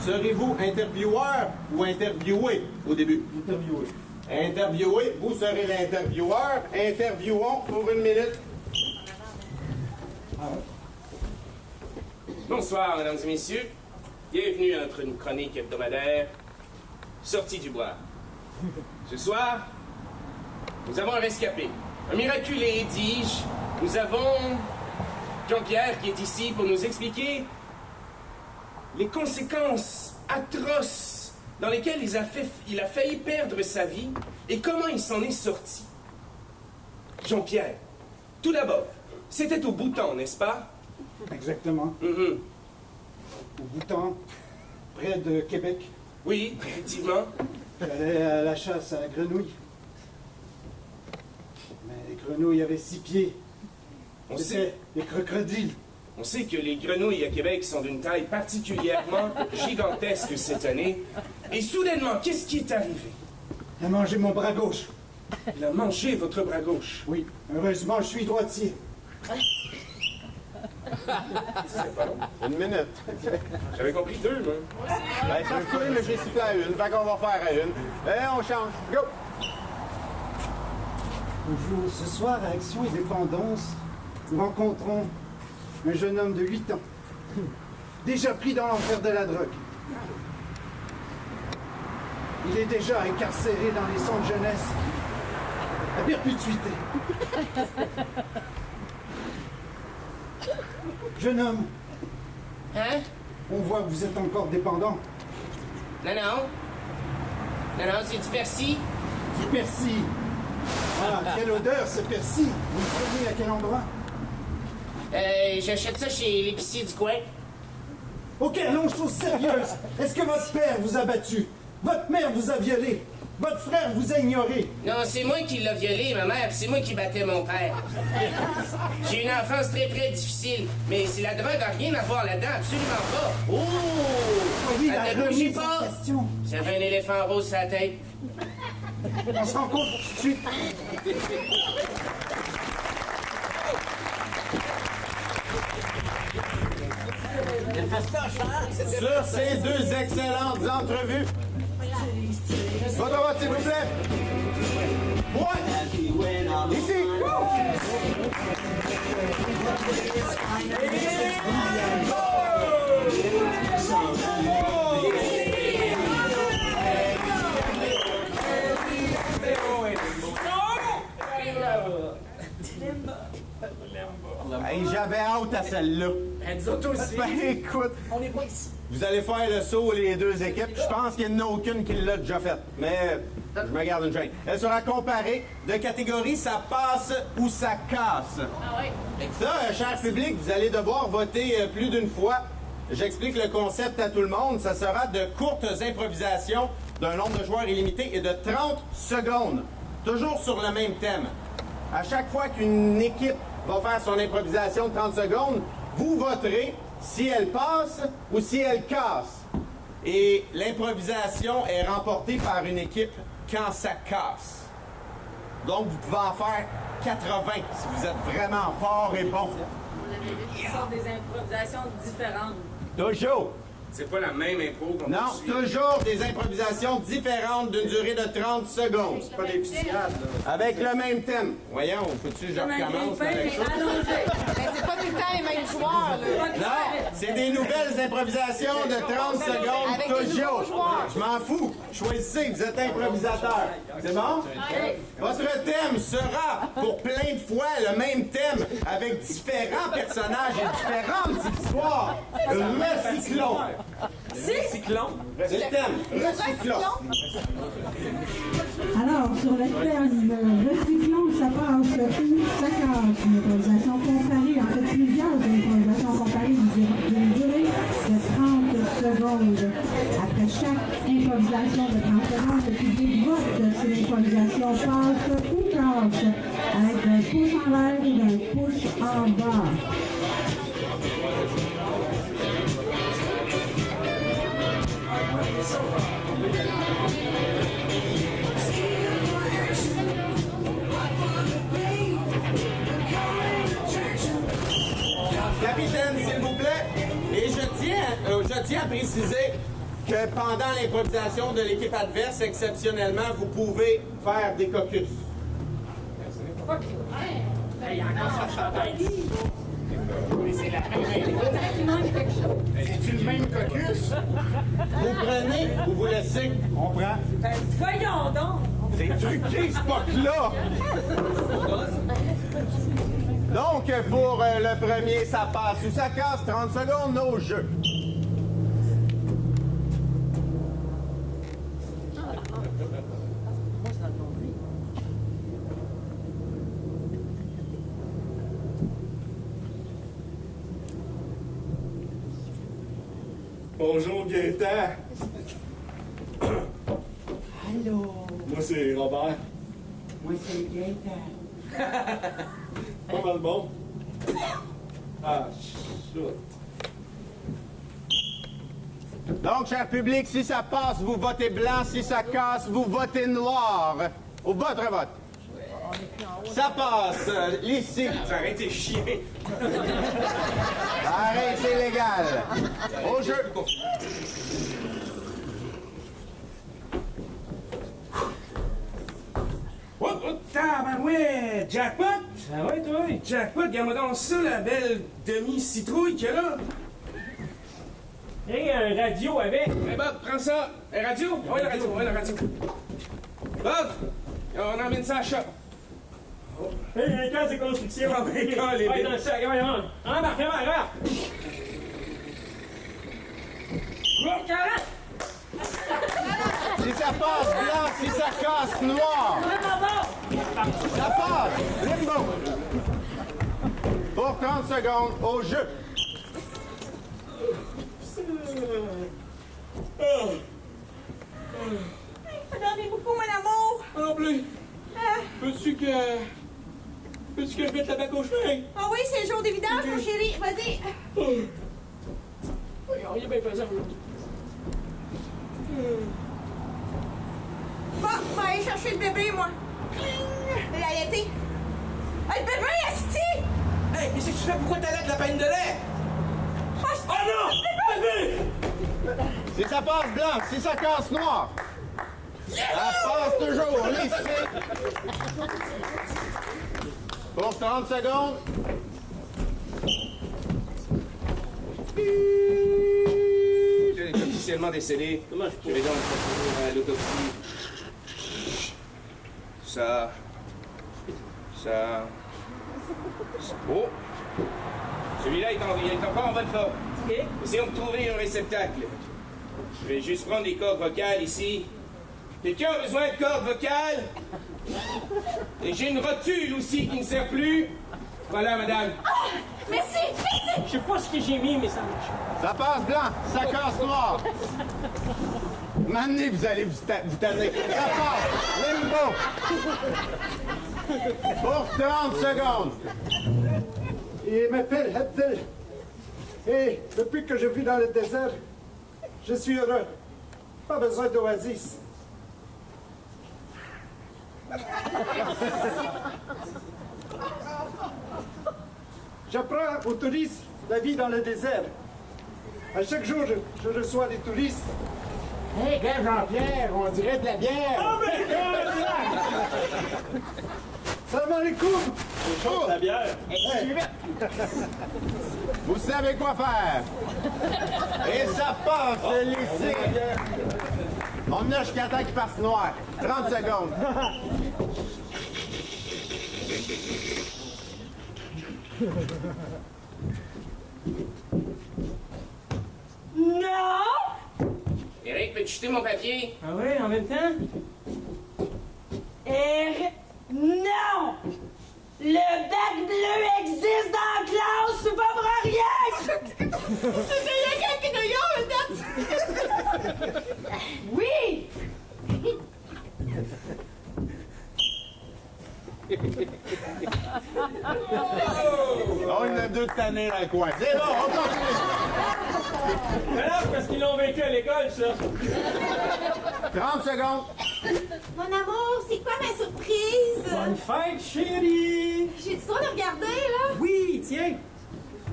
Speaker 4: serez-vous intervieweur ou interviewé au début?
Speaker 10: Interviewé.
Speaker 4: Interviewé, vous serez l'intervieweur. Interviewons pour 1 minute.
Speaker 14: Bonsoir, mesdames et messieurs. Bienvenue à notre chronique hebdomadaire Sortie du bois. Ce soir, nous avons un rescapé. Un miraculé, dis-je. Nous avons Jean-Pierre qui est ici pour nous expliquer les conséquences atroces dans lesquelles il a failli perdre sa vie et comment il s'en est sorti. Jean-Pierre, tout d'abord, c'était au Bhoutan, n'est-ce pas?
Speaker 10: Exactement. Au Bhoutan, près de Québec.
Speaker 14: Oui, effectivement.
Speaker 10: J'allais à la chasse à la grenouille. Mais les grenouilles avaient 6 pieds. C'était des crocodiles.
Speaker 14: On sait que les grenouilles à Québec sont d'une taille particulièrement gigantesque cette année. Et soudainement, qu'est-ce qui est arrivé?
Speaker 10: Il a mangé mon bras gauche.
Speaker 14: Il a mangé votre bras gauche?
Speaker 10: Oui. Heureusement, je suis droitier.
Speaker 14: C'est pas long.
Speaker 4: 1 minute.
Speaker 14: J'avais compris 2, moi.
Speaker 4: Ben, ça se peut, mais j'ai sifflé à 1. Fait qu'on va faire à 1. Et on change. Go!
Speaker 10: Ce soir, à Action et Dépendance, nous rencontrons un jeune homme de 8 ans, déjà pris dans l'enfer de la drogue. Il est déjà incarcéré dans les centres jeunesse à perpétuité. Jeune homme.
Speaker 11: Hein?
Speaker 10: On voit que vous êtes encore dépendant.
Speaker 11: Non, c'est du persil.
Speaker 10: Du persil. Ah, quelle odeur ce persil. Vous le prenez à quel endroit?
Speaker 11: J'achète ça chez l'épicier du coin.
Speaker 10: Ok, allons, chose sérieuse. Est-ce que votre père vous a battu? Votre mère vous a violé?
Speaker 4: Votre frère vous a ignoré.
Speaker 14: Non, c'est moi qui l'ai violé, ma mère, puis c'est moi qui battais mon père. J'ai eu une enfance très, très difficile, mais c'est la drogue n'a rien à voir là-dedans, absolument pas. Oh!
Speaker 4: Oui,
Speaker 14: Ça
Speaker 4: la
Speaker 14: te bougeait
Speaker 4: remise en
Speaker 14: pas?
Speaker 4: question.
Speaker 14: Ça fait un éléphant rose sur la tête.
Speaker 4: On se rencontre tout de suite. Sur ces deux excellentes entrevues, votre vote, s'il vous plaît. Ouais. Ici. Hey, j'avais hâte à celle-là.
Speaker 13: Nous autres aussi.
Speaker 4: Ben écoute,
Speaker 13: On est pas ici.
Speaker 4: vous allez faire le saut les deux équipes. Je pense qu'il n'y en a aucune qui l'a déjà faite. Mais je me garde une chaîne. Elle sera comparée de catégorie ça passe ou ça casse.
Speaker 6: Ah oui.
Speaker 4: Ça, cher public, vous allez devoir voter plus d'une fois. J'explique le concept à tout le monde. Ça sera de courtes improvisations d'un nombre de joueurs illimité et de 30 secondes. Toujours sur le même thème. À chaque fois qu'une équipe va faire son improvisation de 30 secondes, vous voterez si elle passe ou si elle casse. Et l'improvisation est remportée par une équipe quand ça casse. Donc, vous pouvez en faire 80 si vous êtes vraiment fort et bon.
Speaker 9: Ce sont des improvisations différentes.
Speaker 4: Toujours.
Speaker 14: C'est pas la même impro qu'on
Speaker 4: Non, toujours des improvisations différentes d'une durée de 30 secondes.
Speaker 13: Pas des fusillades, là.
Speaker 4: Avec le même thème. Voyons, faut-tu que je recommence avec ça?
Speaker 9: Mais c'est pas tout le temps les mêmes joueurs, là.
Speaker 4: Non, c'est des nouvelles improvisations de 30 secondes
Speaker 9: Avec des
Speaker 4: toujours.
Speaker 9: nouveaux joueurs.
Speaker 4: Je m'en fous. Choisissez, vous êtes improvisateur. C'est bon? Votre thème sera pour plein de fois le même thème avec différents personnages et différentes histoires. Recyclons.
Speaker 13: Cyclone.
Speaker 4: C'est le thème. Recyclons.
Speaker 5: Alors, sur le thème recyclons, ça passe ou ça casse. Une improvisation comparée, en fait plusieurs improvisations comparées d'une durée de 30 secondes. Après chaque improvisation de 30 secondes, le public vote si l'improvisation passe ou casse, avec d'un pouce en l'air et d'un pouce en bas.
Speaker 4: Capitaine, s'il vous plaît. Et je tiens à préciser que pendant l'improvisation de l'équipe adverse, exceptionnellement, vous pouvez faire des caucus.
Speaker 13: Il y a encore ça chandail. Mais c'est la même. C'est-tu le même caucus?
Speaker 4: Vous prenez ou vous laissez? On prend.
Speaker 9: Ben, voyons donc!
Speaker 4: C'est truqué, ce POC-là! Donc, pour le premier, ça passe ou ça casse, 30 secondes, nos jeux.
Speaker 7: Bonjour, Gaëtan.
Speaker 10: Allô?
Speaker 7: Moi, c'est Robert.
Speaker 10: Moi, c'est Gaëtan.
Speaker 7: Pas mal bon. Ah, shit.
Speaker 4: Donc, cher public, si ça passe, vous votez blanc. Si ça casse, vous votez noir. Au votre vote. Ça passe. Ici.
Speaker 14: J'arrête tes chiens.
Speaker 4: Arrête, c'est légal. Au jeu.
Speaker 14: Oh, tabarouette! Jackpot? Ah ouais, toi? Jackpot, regarde-moi donc ça, la belle demi-citrouille qu'il y a là.
Speaker 12: Hey, un radio avec.
Speaker 14: Hey Bob, prends ça. Un radio? Oui, la radio, oui, la radio. Bob, on emmène ça à la shop.
Speaker 12: Hey, un cas de construction.
Speaker 14: Ah, ben, quand les
Speaker 12: Ouais, dans le sac, ouais, embarque, embarque.
Speaker 14: Oh, 40!
Speaker 4: Si ça passe blanc, si ça casse noir. Ça passe. Limbo. Pour 30 secondes, au jeu.
Speaker 9: Pardonnez beaucoup, madame
Speaker 10: que je mette la bague au chemin?
Speaker 9: Ah oui, c'est le jour des vidanges, mon chéri. Vas-y.
Speaker 10: Voyons, il est bien pesant aujourd'hui.
Speaker 9: Bon, on va aller chercher le bébé, moi. L'allaiter. Hey, le bébé, asti!
Speaker 11: Hey, qu'est-ce que tu fais? Pourquoi t'allaites la peine de lait?
Speaker 10: Oh non! Bébé!
Speaker 4: Si ça passe blanc, si ça casse noir. Ça passe toujours, lycée. Pour 30 secondes.
Speaker 14: Je est officiellement décédé. Je vais donc procéder à l'autopsie. Ça... Oh! Celui-là, il est encore en bonne forme. Essayons de trouver un réceptacle. Je vais juste prendre des cordes vocales ici. Quelqu'un a besoin de cordes vocales? Et j'ai une rotule aussi qui ne sert plus. Voilà, madame.
Speaker 9: Merci, merci!
Speaker 10: Je sais pas ce que j'ai mis, mais ça marche.
Speaker 4: Ça passe blanc, ça casse noir. Maintenant, vous allez vous tanner. Ça passe, limbo. Pour 30 secondes.
Speaker 17: Il m'appelle Abdel. Et depuis que je vis dans le désert, je suis heureux. Pas besoin d'oasis. J'apprends aux touristes la vie dans le désert. À chaque jour, je reçois des touristes.
Speaker 13: Hé, gars, Jean-Pierre, on dirait de la bière.
Speaker 17: Oh, mais Salam alaikum!
Speaker 7: C'est chaud, la bière.
Speaker 4: Vous savez quoi faire. Et ça passe, le lycée. On a jusqu'à temps qu'il fasse noir. 30 secondes.
Speaker 9: Non!
Speaker 14: Eric, peux-tu jeter mon papier?
Speaker 10: Ah oui, en même temps?
Speaker 9: Non! Le bac bleu existe dans la classe, c'est pas pour rien! C'est quelqu'un qui nous Oui!
Speaker 4: Oh, il y en a deux de tannés dans le coin. C'est bon, on continue.
Speaker 10: Mais là, parce qu'ils l'ont vécu à l'école, ça.
Speaker 4: 30 secondes.
Speaker 9: Mon amour, c'est quoi ma surprise?
Speaker 10: Bonne fête, chérie!
Speaker 9: J'ai le droit de regarder, là?
Speaker 10: Oui, tiens.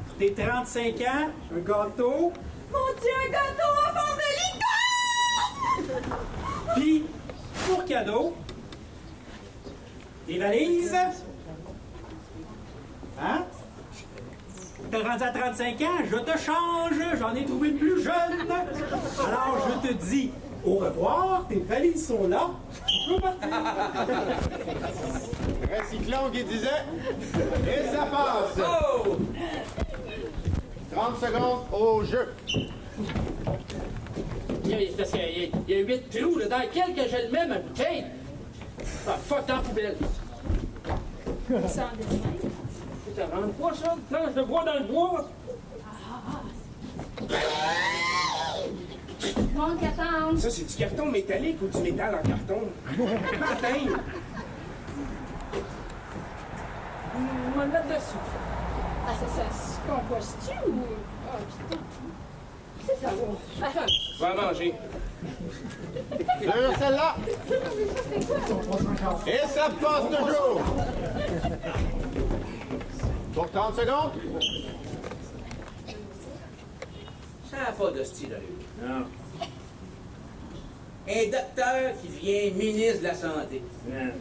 Speaker 10: Pour tes 35 ans, un gâteau.
Speaker 9: Mon Dieu, un gâteau en forme de licorne!
Speaker 10: Puis, pour cadeau, des valises. Hein? T'es rendu à 35 ans, je te change, j'en ai trouvé une plus jeune. Alors, je te dis au revoir, tes valises sont là, tu peux partir.
Speaker 4: Recyclons qui disait. Et ça passe. 30 secondes au jeu.
Speaker 12: Parce qu'il y a 8 clous, là, dans lesquels que je le mets, ma bouteille. Ah, fuck, dans la poubelle.
Speaker 9: Ça en dessin.
Speaker 12: Ça rentre pas, ça, une planche de bois dans le bois.
Speaker 9: Mon carton.
Speaker 14: Ça, c'est du carton métallique ou du métal en carton? Martin!
Speaker 16: On va le mettre dessus. Ah, ça se composte-tu ou... Ah, putain. C'est ça, bon.
Speaker 14: Va manger.
Speaker 4: Sur celle-là. Et ça passe toujours. Pour 30 secondes.
Speaker 11: Ça n'a pas de style, non. Un docteur qui devient ministre de la Santé. Non.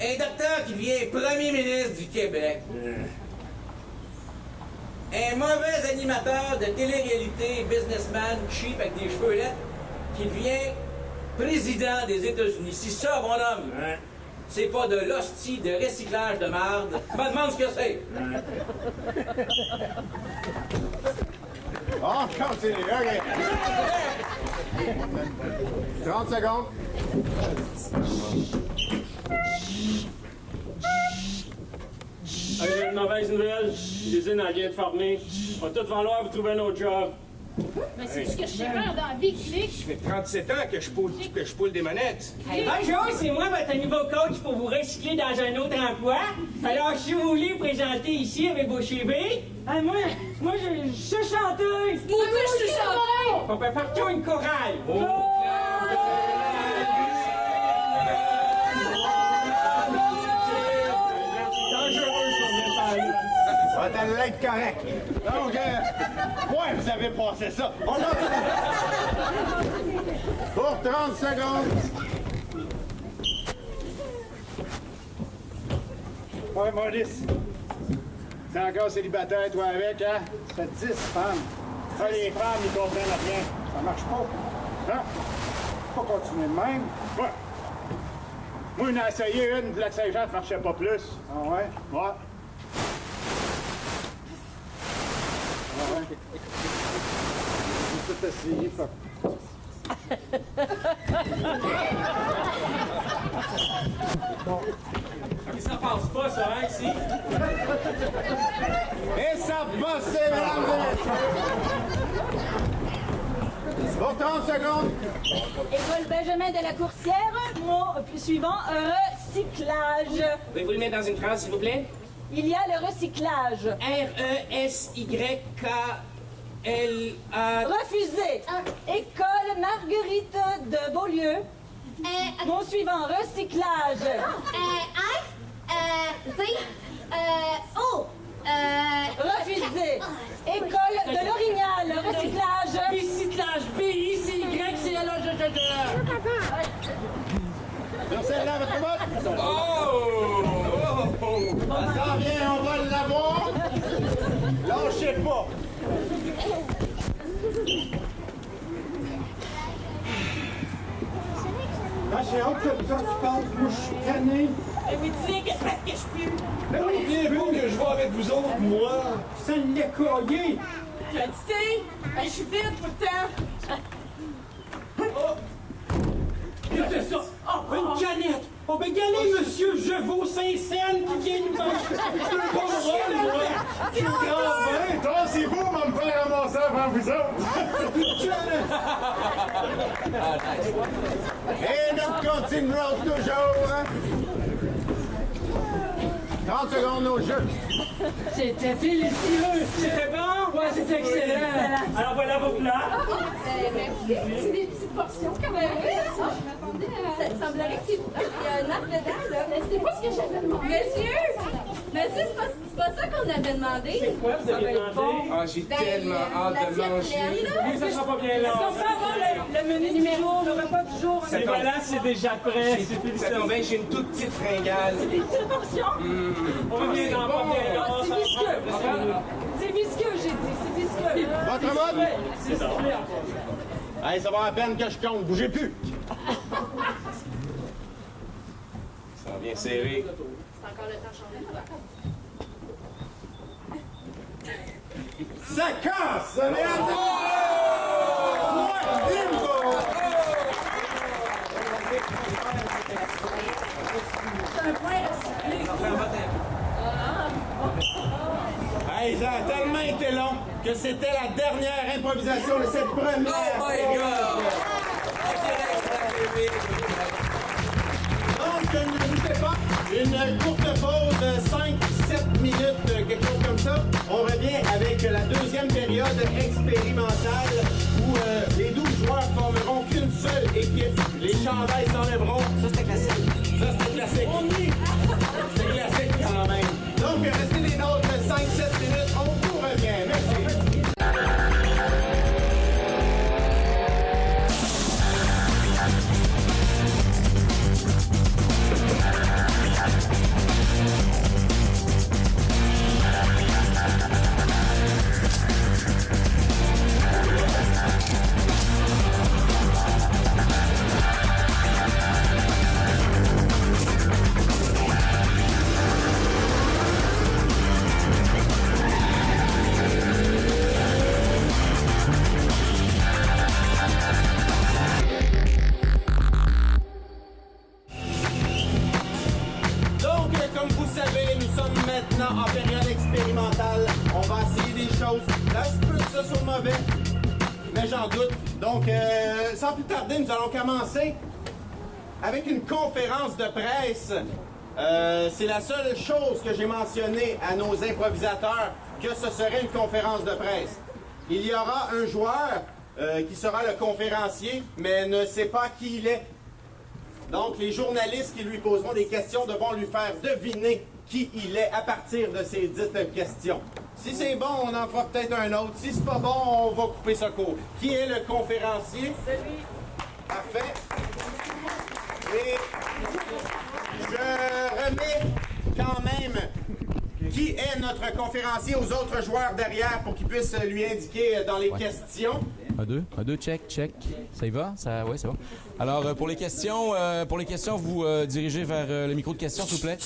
Speaker 11: Un docteur qui devient premier ministre du Québec. Non. Un mauvais animateur de télé-réalité, businessman, cheap avec des cheveux laids, qui devient président des États-Unis. Si ça, mon homme, c'est pas de l'hostie de recyclage de marde, me demande ce que c'est.
Speaker 4: On continue, OK. 30 secondes.
Speaker 10: J'ai une mauvaise nouvelle. L'usine, elle vient de fermer. On va tout falloir vous trouver un autre job.
Speaker 6: Mais c'est ce que je sais faire dans la vie, Click.
Speaker 14: Ça fait 37 ans que je poule des manettes.
Speaker 18: Bonjour, c'est moi, votre nouveau coach pour vous recycler dans un autre emploi. Alors, si vous voulez vous présenter ici avec vos CV, moi, je suis chanteuse.
Speaker 9: Moi aussi, je suis chanteuse.
Speaker 18: On peut partir une chorale.
Speaker 4: Ça va être correct. Donc, ouais, vous avez passé ça. On a... Pour 30 secondes.
Speaker 17: Ouais, Maurice. T'es encore célibataire, toi, avec, hein? Ça fait 10 femmes. Ça, les femmes, ils comprennent rien. Ça marche pas. Hein? Faut pas continuer de même. Ouais. Moi, j'en ai essayé une, du Lac-Saint-Jean, ça marchait pas plus. Ah ouais? Ouais. Ah ouais. J'ai tout essayé, ça.
Speaker 18: Ça passe pas, ça, hein, ici?
Speaker 4: Et ça passe, mesdames et messieurs. Pour 30 secondes.
Speaker 9: École Benjamin de la Coursière, mot suivant, recyclage.
Speaker 14: Pouvez-vous le mettre dans une phrase, s'il vous plaît?
Speaker 9: Il y a le recyclage.
Speaker 14: R-E-S-Y-K-L-A...
Speaker 9: Refusé. École Marguerite de Beaulieu. Mot suivant, recyclage. Refusé. École de l'Orignal, recyclage.
Speaker 18: Recyclage, B-I-C-Y-C-L-A-G-G-G.
Speaker 4: Merci, là, votre vote. Ça s'en vient, on va l'avoir. Lâchez pas.
Speaker 17: Ah, j'ai hâte que le temps tu passes. Moi, je suis tanné.
Speaker 18: Mais tu sais, qu'est-ce que je pue?
Speaker 7: Mais oubliez-vous que je vais avec vous autres, moi.
Speaker 17: Ça l'est cogné.
Speaker 18: Je le sais. Je suis vite, pourtant.
Speaker 10: Qu'est-ce que c'est ça? Oh, une canette! Oh, ben, regardez, monsieur, je vaux 5 cents qui vient nous manger. Je peux pas me rendre, moi!
Speaker 17: Tu grand vin, toi, c'est vous, va me faire ramasser avant vous autres.
Speaker 4: Et nous continuerons toujours. 30 secondes au jeu.
Speaker 18: C'était délicieux. C'était bon? Ouais, c'était excellent. Alors voilà vos plats.
Speaker 6: C'est des petites portions quand même.
Speaker 9: Ça te semblerait qu'il y a un arbre dedans, là.
Speaker 6: Mais c'était pas ce que j'avais demandé.
Speaker 9: Monsieur, c'est pas ça qu'on avait demandé.
Speaker 18: C'est quoi vous avez demandé?
Speaker 14: Ah, j'ai tellement hâte de manger.
Speaker 18: Oui, ça sera pas bien long. Est-ce qu'on peut avoir le menu du jour, le repas du jour? Et voilà, c'est déjà prêt.
Speaker 14: Ça tombe bien, j'ai une toute petite fringale.
Speaker 9: C'est des petites portions.
Speaker 18: On revient dans pas bien long.
Speaker 9: C'est visqueux. C'est visqueux, j'ai dit. C'est visqueux.
Speaker 4: Votre vote?
Speaker 18: C'est ça.
Speaker 4: Hey, ça va à peine que je compte. Bougez plus.
Speaker 14: Ça vient serré.
Speaker 9: C'est encore le temps changé.
Speaker 4: Ça casse! Mesdames et Limbo!
Speaker 9: C'est un point recyclé.
Speaker 4: Hey, ça a tellement été long que c'était la dernière improvisation de cette première.
Speaker 11: Oh my God!
Speaker 4: Donc, ne bougez pas. Une courte pause de 5-7 minutes, quelque chose comme ça. On revient avec la deuxième période expérimentale où les 12 joueurs formeront qu'une seule équipe. Les chandails s'enlèveront. Ça, c'était classique. Ça, c'était classique. C'est classique quand même. Donc, restez des nôtres 5-7 minutes. On vous revient. Merci. mais j'en doute. Donc, sans plus tarder, nous allons commencer avec une conférence de presse. C'est la seule chose que j'ai mentionnée à nos improvisateurs, que ce serait une conférence de presse. Il y aura un joueur qui sera le conférencier, mais ne sait pas qui il est. Donc, les journalistes qui lui poseront des questions devront lui faire deviner qui il est à partir de ces dites questions. Si c'est bon, on en fera peut-être un autre. Si c'est pas bon, on va couper ça court. Qui est le conférencier? C'est lui. Parfait. Et je remets quand même qui est notre conférencier aux autres joueurs derrière pour qu'ils puissent lui indiquer dans les questions.
Speaker 2: Un, deux, check. Ça y va? Oui, c'est bon. Alors, pour les questions, vous dirigez vers le micro de questions, s'il vous plaît.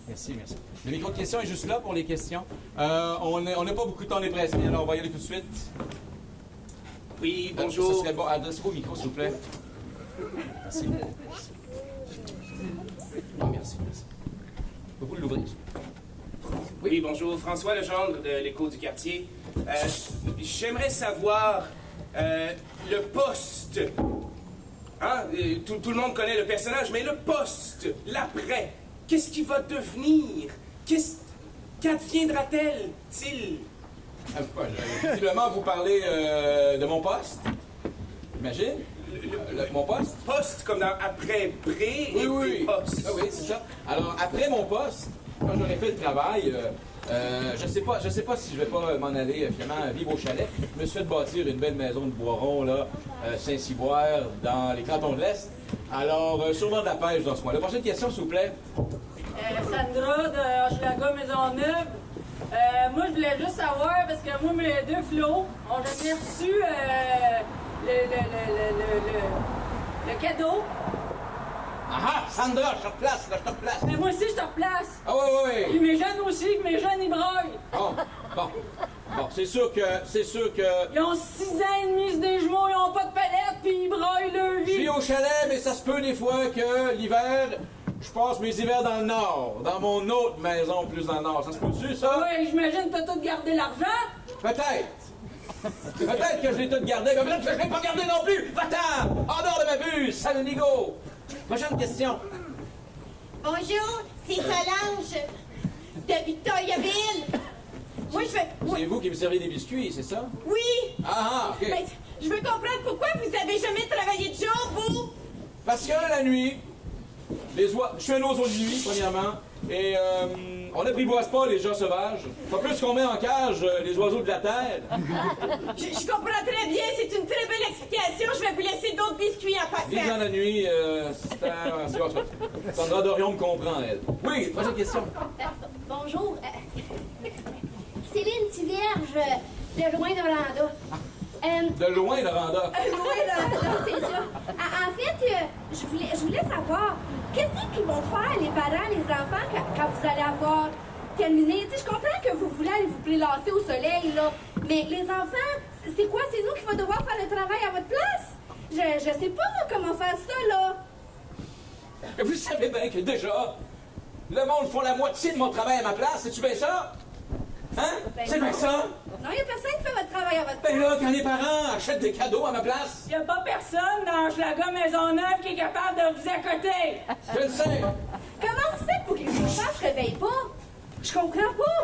Speaker 2: Merci. Le micro de questions est juste là pour les questions. On n'a pas beaucoup de temps, on est pressés, alors on va y aller tout de suite.
Speaker 14: Oui, bonjour.
Speaker 2: Ça serait bon. Adressez-vous au micro, s'il vous plaît. Merci. Merci. Pouvez-vous l'ouvrir?
Speaker 14: Oui, bonjour. François Legendre de l'Écho du quartier. J'aimerais savoir le poste. Hein? Tout le monde connaît le personnage, mais le poste, l'après, qu'est-ce qu'il va devenir? Qu'adviendra-t-il?
Speaker 2: Visiblement, vous parlez de mon poste. J'imagine. Mon poste?
Speaker 14: Poste comme dans après pré et
Speaker 2: oui.
Speaker 14: poste.
Speaker 2: Ah oui, c'est ça. Alors, après mon poste, quand j'aurai fait le travail, je sais pas si je vais pas m'en aller finalement vivre au chalet. Je me suis fait bâtir une belle maison de Boiron, là, Saint-Cyboire, dans les cantons de l'Est. Alors, sûrement de la pêche dans ce coin. La prochaine question, s'il vous plaît.
Speaker 9: Sandra de Hochelaga Maisonneuve. Moi, je voulais juste savoir, parce que moi, mes deux flots ont jamais reçu le cadeau.
Speaker 2: Ah, Sandra, je te replace, là, je te replace.
Speaker 9: Mais moi aussi, je te replace.
Speaker 2: Ah oui.
Speaker 9: Puis mes jeunes aussi, mes jeunes, ils braillent.
Speaker 2: Bon, c'est sûr que...
Speaker 9: Ils ont 6 ans et demi, c'est des jumeaux, ils ont pas de palette, puis ils braillent leur vie.
Speaker 2: Je vis au chalet, mais ça se peut des fois que l'hiver, je passe mes hivers dans le nord, dans mon autre maison plus dans le nord. Ça se peut-tu, ça?
Speaker 9: Oui, j'imagine que t'as tout gardé l'argent.
Speaker 2: Peut-être que je l'ai tout gardé, mais peut-être que je l'ai pas gardé non plus. Va-t'en! En dehors de ma vue, Salonigo! Prochaine question.
Speaker 19: Bonjour, c'est Solange de Victoriaville. Moi, je fais...
Speaker 2: C'est vous qui me servez des biscuits, c'est ça?
Speaker 19: Oui.
Speaker 2: OK.
Speaker 19: Ben, je veux comprendre pourquoi vous avez jamais travaillé de jour, vous?
Speaker 2: Parce que la nuit, je suis un oiseau de nuit, premièrement, et on n'apprivoise pas les gens sauvages. Pas plus qu'on met en cage les oiseaux de la terre.
Speaker 19: Je comprends très bien, c'est une très belle explication. Je vais vous laisser d'autres biscuits en passant.
Speaker 2: Vivre dans la nuit, c'est bon. Sandra Dorion me comprend, elle. Oui, prochaine question.
Speaker 19: Bonjour. Céline Tivierge, de loin d'Orlando.
Speaker 2: De loin, Loranda.
Speaker 19: Loin d'Orlando, c'est ça. En fait, je voulais savoir, qu'est-ce qu'ils vont faire, les parents, les enfants, quand vous allez avoir terminé? Tu sais, je comprends que vous voulez aller vous prélasser au soleil, là, mais les enfants, c'est quoi? C'est nous qui va devoir faire le travail à votre place? Je sais pas, moi, comment faire ça, là.
Speaker 2: Vous savez bien que déjà, le monde font la moitié de mon travail à ma place. C'est-tu bien ça? Hein? C'est bien ça?
Speaker 19: Non, il n'y a personne qui fait votre travail à votre place.
Speaker 2: Ben là, quand les parents achètent des cadeaux à ma place.
Speaker 9: Il n'y a pas personne dans Hochelaga Maisonneuve qui est capable de vous accoter.
Speaker 2: Je le sais.
Speaker 19: Comment vous faites pour que les enfants se réveillent pas? Je comprends pas.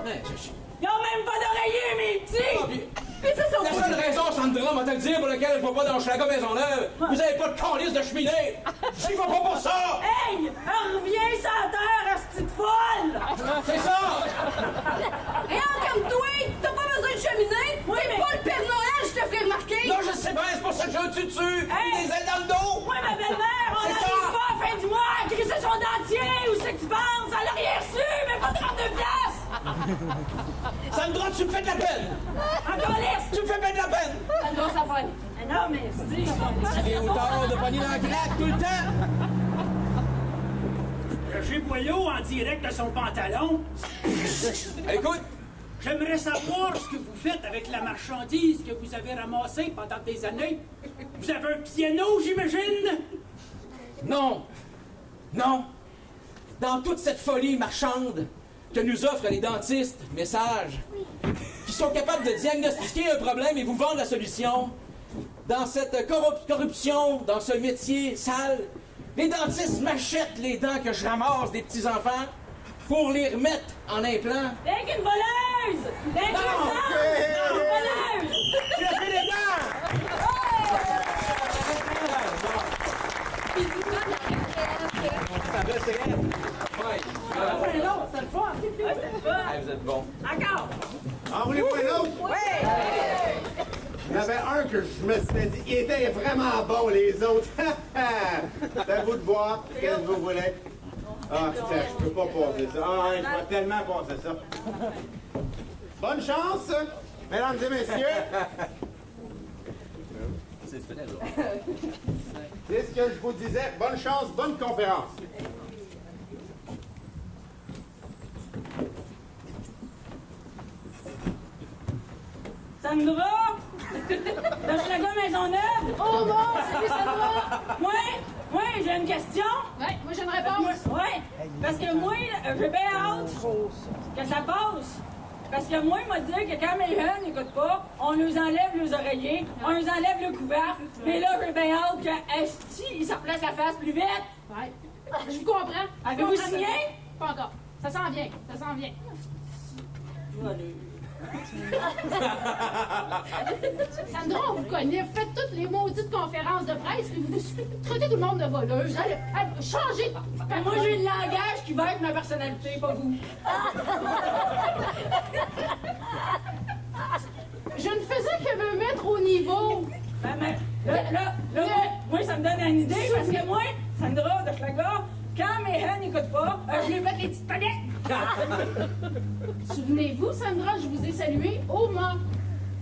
Speaker 9: Ils n'ont même pas d'oreiller, mes petits!
Speaker 2: La seule raison, Sandra, m'a te le dire, pour laquelle je ne vais pas dans Hochelaga Maisonneuve, vous avez pas de calice de cheminée! Je vais pas pour ça!
Speaker 9: Hey! Reviens sur la terre, asti de folle!
Speaker 2: C'est ça!
Speaker 19: Rien comme toi! T'as pas besoin de cheminée!
Speaker 9: Oui,
Speaker 19: T'es pas le Père Noël, je te ferai remarquer!
Speaker 2: Non, je sais bien, c'est pour ça que je le tue dessus!
Speaker 9: Hey!
Speaker 2: Des ailes dans le dos!
Speaker 9: Oui, ma belle-mère, on
Speaker 2: C'est
Speaker 9: n'arrive
Speaker 2: ça!
Speaker 9: pas à la fin du mois à crisser son dentier! Où c'est que tu penses? Elle a rien reçu, mais pas 32 piastres!
Speaker 2: Sandra, tu me fais de la peine!
Speaker 9: Encore laisse!
Speaker 2: Tu me fais bien de la peine!
Speaker 19: Sandra, ça va aller.
Speaker 9: Non, mais c'est...
Speaker 2: J'ai autant de pogner dans la claque tout le temps!
Speaker 10: Roger Boileau en direct de son pantalon.
Speaker 2: Écoute!
Speaker 10: J'aimerais savoir ce que vous faites avec la marchandise que vous avez ramassée pendant des années. Vous avez un piano, j'imagine?
Speaker 2: Non! Non! Dans toute cette folie marchande que nous offrent les dentistes, messages, qui
Speaker 11: sont capables de diagnostiquer un problème et vous vendre la solution. Dans cette corruption, dans ce métier sale, les dentistes m'achètent les dents que je ramasse des petits-enfants pour les remettre en implant.
Speaker 18: Avec une voleuse! Avec une voleuse!
Speaker 11: Tu as fait les dents! Vous êtes bon.
Speaker 18: Encore!
Speaker 4: En voulez-vous un autre?
Speaker 18: Oui!
Speaker 4: Il y en avait un que je me suis dit, il était vraiment bon, les autres. C'est à vous de boire, qu'est-ce que vous voulez? Ah, tiens, je peux pas passer ça. Ah, je vais tellement passer ça. Bonne chance, mesdames et messieurs. C'est ce que je vous disais. Bonne chance, bonne conférence.
Speaker 18: Sandra? De Schlager Maisonneuve?
Speaker 6: Oh non, salut Sandra!
Speaker 18: Moi, j'ai une question.
Speaker 6: Ouais, moi j'ai une réponse.
Speaker 18: Ouais, parce que moi, j'ai bien hâte que ça passe. Parce que moi, il m'a dit que quand mes jeunes n'écoutent pas, on nous enlève les oreillers, on nous enlève le couvert. Mais là, j'ai bien hâte que Esti, il se replace la face plus vite.
Speaker 6: Ouais. Je vous comprends.
Speaker 18: Avez-vous signé?
Speaker 6: Pas encore. Ça s'en vient, ça s'en vient. Sandra, on vous connaît. Vous faites toutes les maudites conférences de presse, puis vous traitez tout le monde de voleuse. Allez, changez!
Speaker 18: Moi, j'ai le langage qui va être ma personnalité, pas vous.
Speaker 6: Je ne faisais que me mettre au niveau.
Speaker 18: Moi, ça me donne une idée, parce que moi, Sandra de Schlager, quand mes jeunes n'écoutent pas, je lui mets les petites palettes.
Speaker 6: Souvenez-vous, Sandra, je vous ai salué au Mans.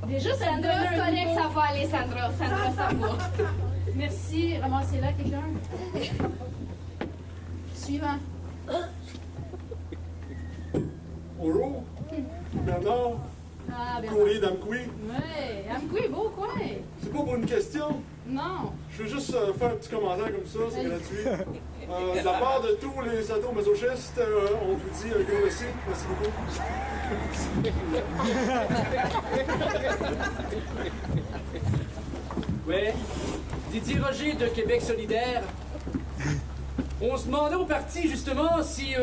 Speaker 6: Déjà, ça me donne
Speaker 19: Sandra,
Speaker 6: un
Speaker 19: je connais
Speaker 6: niveau.
Speaker 19: que ça va aller, Sandra. Sandra, ça va.
Speaker 6: Merci. Ramassez-la, quelqu'un. Suivant.
Speaker 10: Bonjour. Bernard.
Speaker 6: Ah, bien.
Speaker 10: Courrier d'Amqui.
Speaker 6: Ouais, Amqui, beau coin.
Speaker 10: C'est pas pour une question.
Speaker 6: Non.
Speaker 10: Je veux juste faire un petit commentaire comme ça, c'est gratuit. De la part de tous les sadomasochistes, on vous dit un gros merci. Merci beaucoup.
Speaker 11: Ouais. Didier Roger de Québec solidaire. On se demandait au parti, justement, si...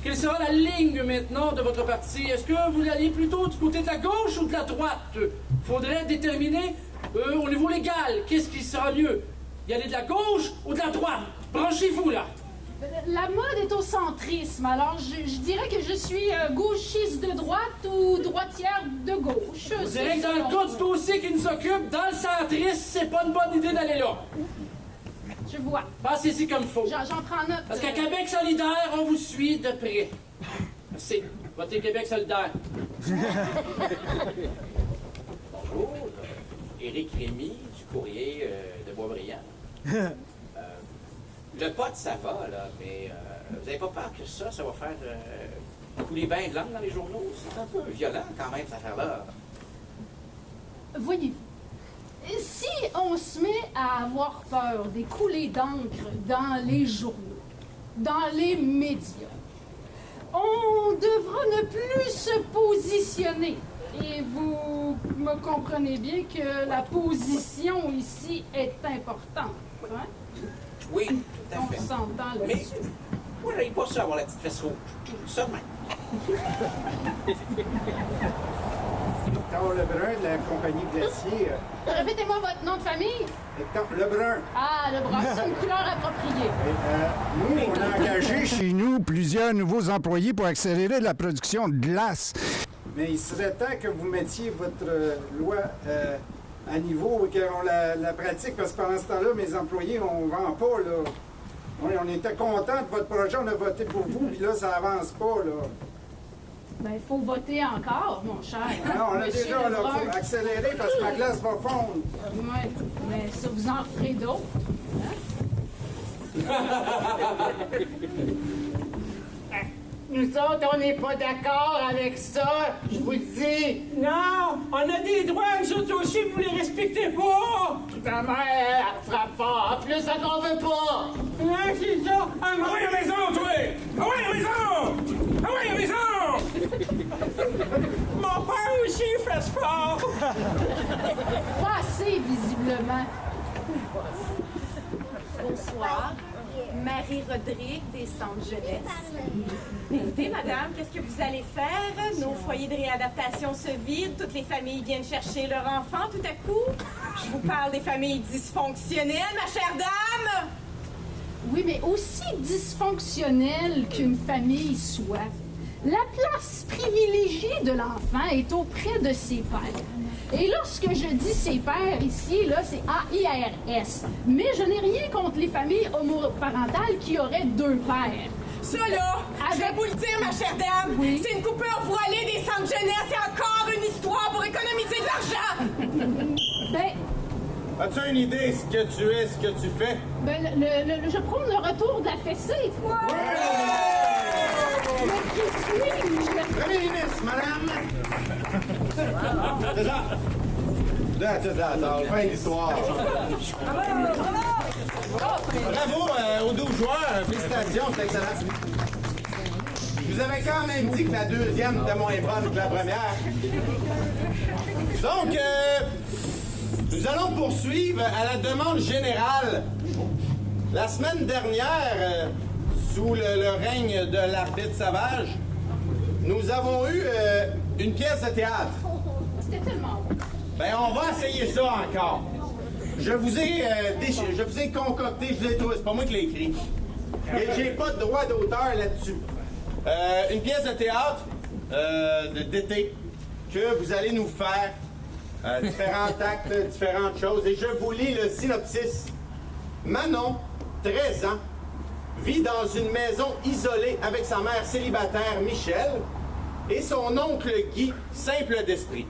Speaker 11: quelle sera la ligne maintenant de votre parti? Est-ce que vous alliez plutôt du côté de la gauche ou de la droite? Faudrait déterminer au niveau légal, qu'est-ce qui sera mieux? Y aller de la gauche ou de la droite? Branchez-vous, là!
Speaker 6: La mode est au centrisme, alors je dirais que je suis gauchiste de droite ou droitière de gauche.
Speaker 11: Vous direz que dans le cas du dossier qui nous occupe, dans le centrisme, c'est pas une bonne idée d'aller là.
Speaker 6: Je vois.
Speaker 11: Passez-y comme il faut.
Speaker 6: J'en prends note.
Speaker 11: Parce qu'à Québec solidaire, on vous suit de près. Merci. Votez Québec solidaire. Bonjour. Éric Rémy, du courrier de Boisbriand. Le pot, ça va, là, mais vous n'avez pas peur que ça va faire couler bain de langue dans les journaux? C'est un peu violent, quand même, cette affaire-là.
Speaker 6: Voyez-vous, si on se met à avoir peur des coulées d'encre dans les journaux, dans les médias, on devra ne plus se positionner. Et vous me comprenez bien que la position ici est importante. Hein?
Speaker 11: Oui, tout à fait.
Speaker 6: On s'entend là-dessus.
Speaker 11: Mais moi, j'aime pas ça avoir la petite fesse rouge. Ça, même.
Speaker 17: Hector Lebrun de la compagnie Glacier.
Speaker 6: Répétez-moi votre nom de famille.
Speaker 17: Hector Lebrun.
Speaker 6: Ah, le brun, c'est une couleur appropriée.
Speaker 17: Nous, on a engagé chez nous plusieurs nouveaux employés pour accélérer la production de glace. Mais il serait temps que vous mettiez votre loi à niveau et qu'on la pratique, parce que pendant ce temps-là, mes employés, on ne vend pas, là. Oui, on était contents de votre projet, on a voté pour vous, puis là, ça avance pas, là.
Speaker 6: Ben, il faut voter encore, mon cher.
Speaker 17: Non, on a
Speaker 6: Monsieur
Speaker 17: déjà, là,
Speaker 6: Lebrun.
Speaker 17: faut accélérer parce que ma glace va fondre.
Speaker 6: Oui, mais ça, vous en ferez d'autres.
Speaker 13: Nous autres, on n'est pas d'accord avec ça, je vous le dis.
Speaker 18: Non, on a des droits, nous autres aussi, vous les respectez pas.
Speaker 13: Ta mère, elle fera pas. Plus ça qu'on veut pas.
Speaker 18: Ouais, c'est ça.
Speaker 14: Ah oui, à la maison, toi! Ah oui, à la maison! Ah oui, à la maison!
Speaker 10: Mon père aussi fait sport!
Speaker 6: Pas assez, visiblement.
Speaker 20: Bonsoir. Marie-Rodrigue des centres jeunesse. Écoutez, madame, qu'est-ce que vous allez faire? Nos foyers de réadaptation se vident, toutes les familles viennent chercher leur enfant tout à coup. Je vous parle des familles dysfonctionnelles, ma chère dame!
Speaker 6: Oui, mais aussi dysfonctionnelle qu'une famille soit, la place privilégiée de l'enfant est auprès de ses pères. Et lorsque je dis ses pères ici, là, c'est A-I-R-S. Mais je n'ai rien contre les familles homoparentales qui auraient deux pères.
Speaker 20: Ça, là, je vais vous le dire, ma chère dame, c'est une coupure voilée des centres jeunesse et encore une histoire pour économiser de l'argent!
Speaker 6: Ben...
Speaker 4: As-tu une idée ce que tu es, ce que tu fais?
Speaker 6: Ben, je prône le retour de la fessée.
Speaker 4: Premier ministre, madame! C'est ça! Attends, fin de l'histoire. Bravo aux 12 joueurs, félicitations, c'est excellent. Je vous avais quand même dit que la deuxième était moins bonne que la première. Donc, nous allons poursuivre à la demande générale. La semaine dernière, sous le règne de l'arbitre sauvage, nous avons eu une pièce de théâtre.
Speaker 6: C'était tellement bon.
Speaker 4: Ben, on va essayer ça encore. Je vous ai concocté, je vous ai trouvé, c'est pas moi qui l'ai écrit. Et j'ai pas de droit d'auteur là-dessus. Une pièce de théâtre d'été que vous allez nous faire. Différents actes, différentes choses. Et je vous lis le synopsis. Manon, 13 ans, vit dans une maison isolée avec sa mère célibataire, Michel, et son oncle Guy, simple d'esprit.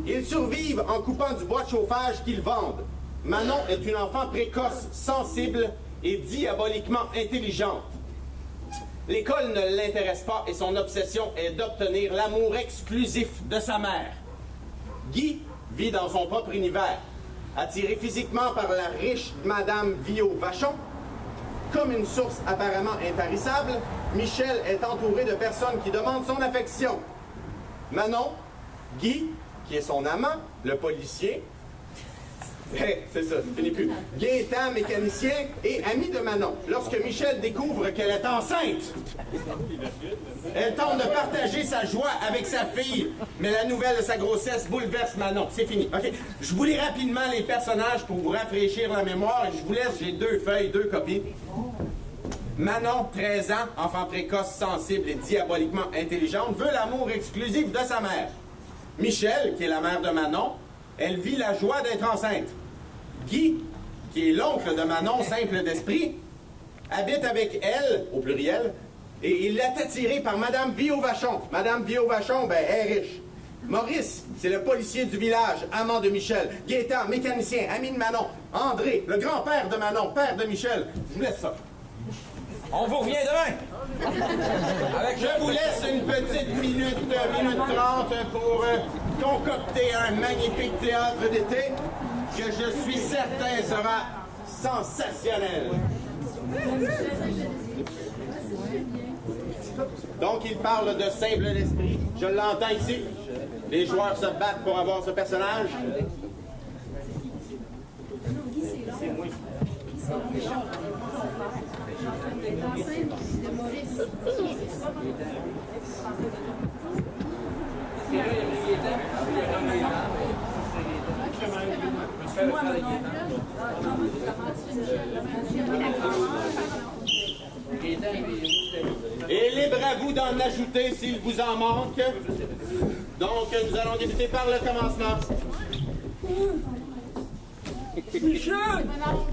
Speaker 4: Ils survivent en coupant du bois de chauffage qu'ils vendent. Manon est une enfant précoce, sensible et diaboliquement intelligente. L'école ne l'intéresse pas et son obsession est d'obtenir l'amour exclusif de sa mère. Guy vit dans son propre univers, attiré physiquement par la riche Madame Viau-Vachon. Comme une source apparemment intarissable, Michel est entouré de personnes qui demandent son affection. Manon, Guy, qui est son amant, le policier, c'est ça, c'est fini plus. Gaétan, mécanicien et ami de Manon. Lorsque Michel découvre qu'elle est enceinte, elle tente de partager sa joie avec sa fille, mais la nouvelle de sa grossesse bouleverse Manon. C'est fini. OK. Je vous lis rapidement les personnages pour vous rafraîchir la mémoire et je vous laisse, j'ai 2 feuilles, 2 copies. Manon, 13 ans, enfant précoce, sensible et diaboliquement intelligente, veut l'amour exclusif de sa mère. Michel, qui est la mère de Manon, elle vit la joie d'être enceinte. Guy, qui est l'oncle de Manon, simple d'esprit, habite avec elle, au pluriel, et il est attiré par Madame Viau-Vachon. Madame Viau-Vachon, ben, elle est riche. Maurice, c'est le policier du village, amant de Michel. Gaétan, mécanicien, ami de Manon. André, le grand-père de Manon, père de Michel. Je vous laisse ça.
Speaker 11: On vous revient demain!
Speaker 4: Je vous laisse une petite minute 30 pour concocter un magnifique théâtre d'été que je suis certain sera sensationnel. Donc, il parle de simple d'esprit. Je l'entends ici. Les joueurs se battent pour avoir ce personnage. Et libre à vous d'en ajouter s'il vous en manque. Donc, nous allons débuter par le commencement.
Speaker 10: Michel,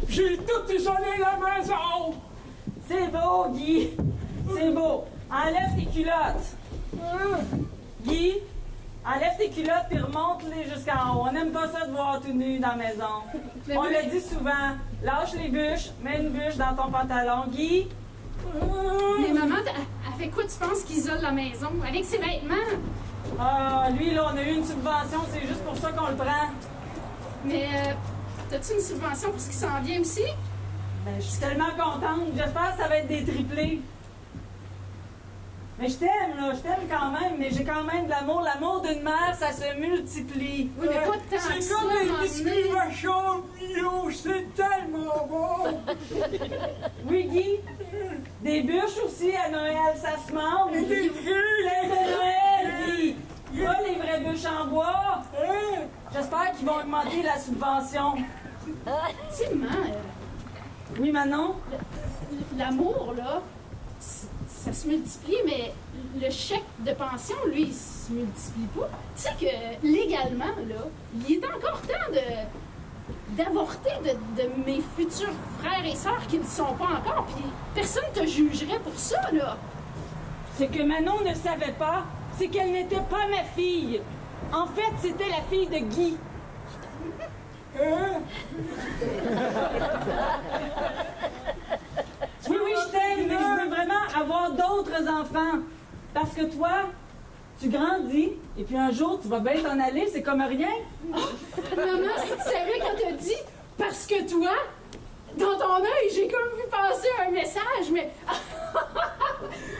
Speaker 10: j'ai tout isolé la maison!
Speaker 18: C'est beau, Guy. C'est beau. Enlève tes culottes. Guy, enlève tes culottes et remonte-les jusqu'en haut. On n'aime pas ça de voir tout nu dans la maison. On le dit souvent. Lâche les bûches, mets une bûche dans ton pantalon. Guy?
Speaker 1: Mais maman, avec quoi tu penses qu'il isole la maison? Avec ses vêtements?
Speaker 18: Ah, lui, là, on a eu une subvention, c'est juste pour ça qu'on le prend.
Speaker 1: Mais, t'as-tu une subvention pour ce qui s'en vient aussi?
Speaker 18: Ben, je suis tellement contente. J'espère que ça va être des triplés. Mais je t'aime, là, je t'aime quand même, mais j'ai quand même de l'amour. L'amour d'une mère, ça se multiplie.
Speaker 6: Oui, mais pas de temps.
Speaker 10: C'est comme les biscuits vachons bio, c'est tellement bon!
Speaker 18: Oui, Guy? Des bûches aussi à Noël, ça se mange.
Speaker 10: Et des fruits!
Speaker 18: C'est de Noël, Guy! Pas les vraies bûches en bois. J'espère qu'ils vont augmenter la subvention.
Speaker 6: Timon,
Speaker 18: Oui, Manon?
Speaker 6: l'amour, là, ça se multiplie, mais le chèque de pension, lui, il se multiplie pas. Tu sais que, légalement, là, il est encore temps d'avorter de mes futurs frères et sœurs qui ne le sont pas encore, puis personne te jugerait pour ça, là.
Speaker 18: Ce que Manon ne savait pas, c'est qu'elle n'était pas ma fille. En fait, c'était la fille de Guy. Oui, je t'aime, mais je veux vraiment avoir d'autres enfants. Parce que toi, tu grandis, et puis un jour, tu vas bien t'en aller, c'est comme rien.
Speaker 6: Maman, si tu savais quand t'as dit « parce que toi », dans ton œil, j'ai comme vu passer un message, mais...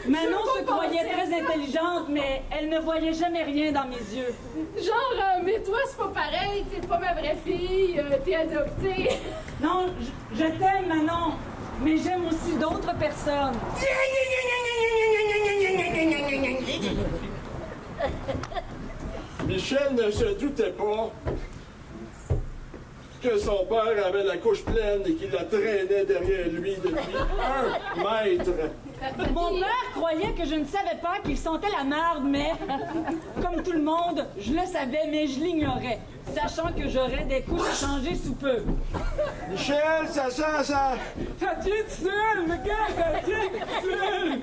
Speaker 18: Manon se croyait très intelligente, mais elle ne voyait jamais rien dans mes yeux.
Speaker 6: Genre, mais toi, c'est pas pareil, t'es pas ma vraie fille, t'es adoptée.
Speaker 18: Non, je t'aime, Manon, mais j'aime aussi d'autres personnes.
Speaker 7: Michel ne se doutait pas que son père avait la couche pleine et qu'il la traînait derrière lui depuis 1 mètre.
Speaker 18: Mon père croyait que je ne savais pas qu'il sentait la merde, mais comme tout le monde, je le savais, mais je l'ignorais, sachant que j'aurais des couches à changer sous peu.
Speaker 7: Michel, ça sent ça!
Speaker 10: Ça tient tout seul, le gars, ça tient tout seul!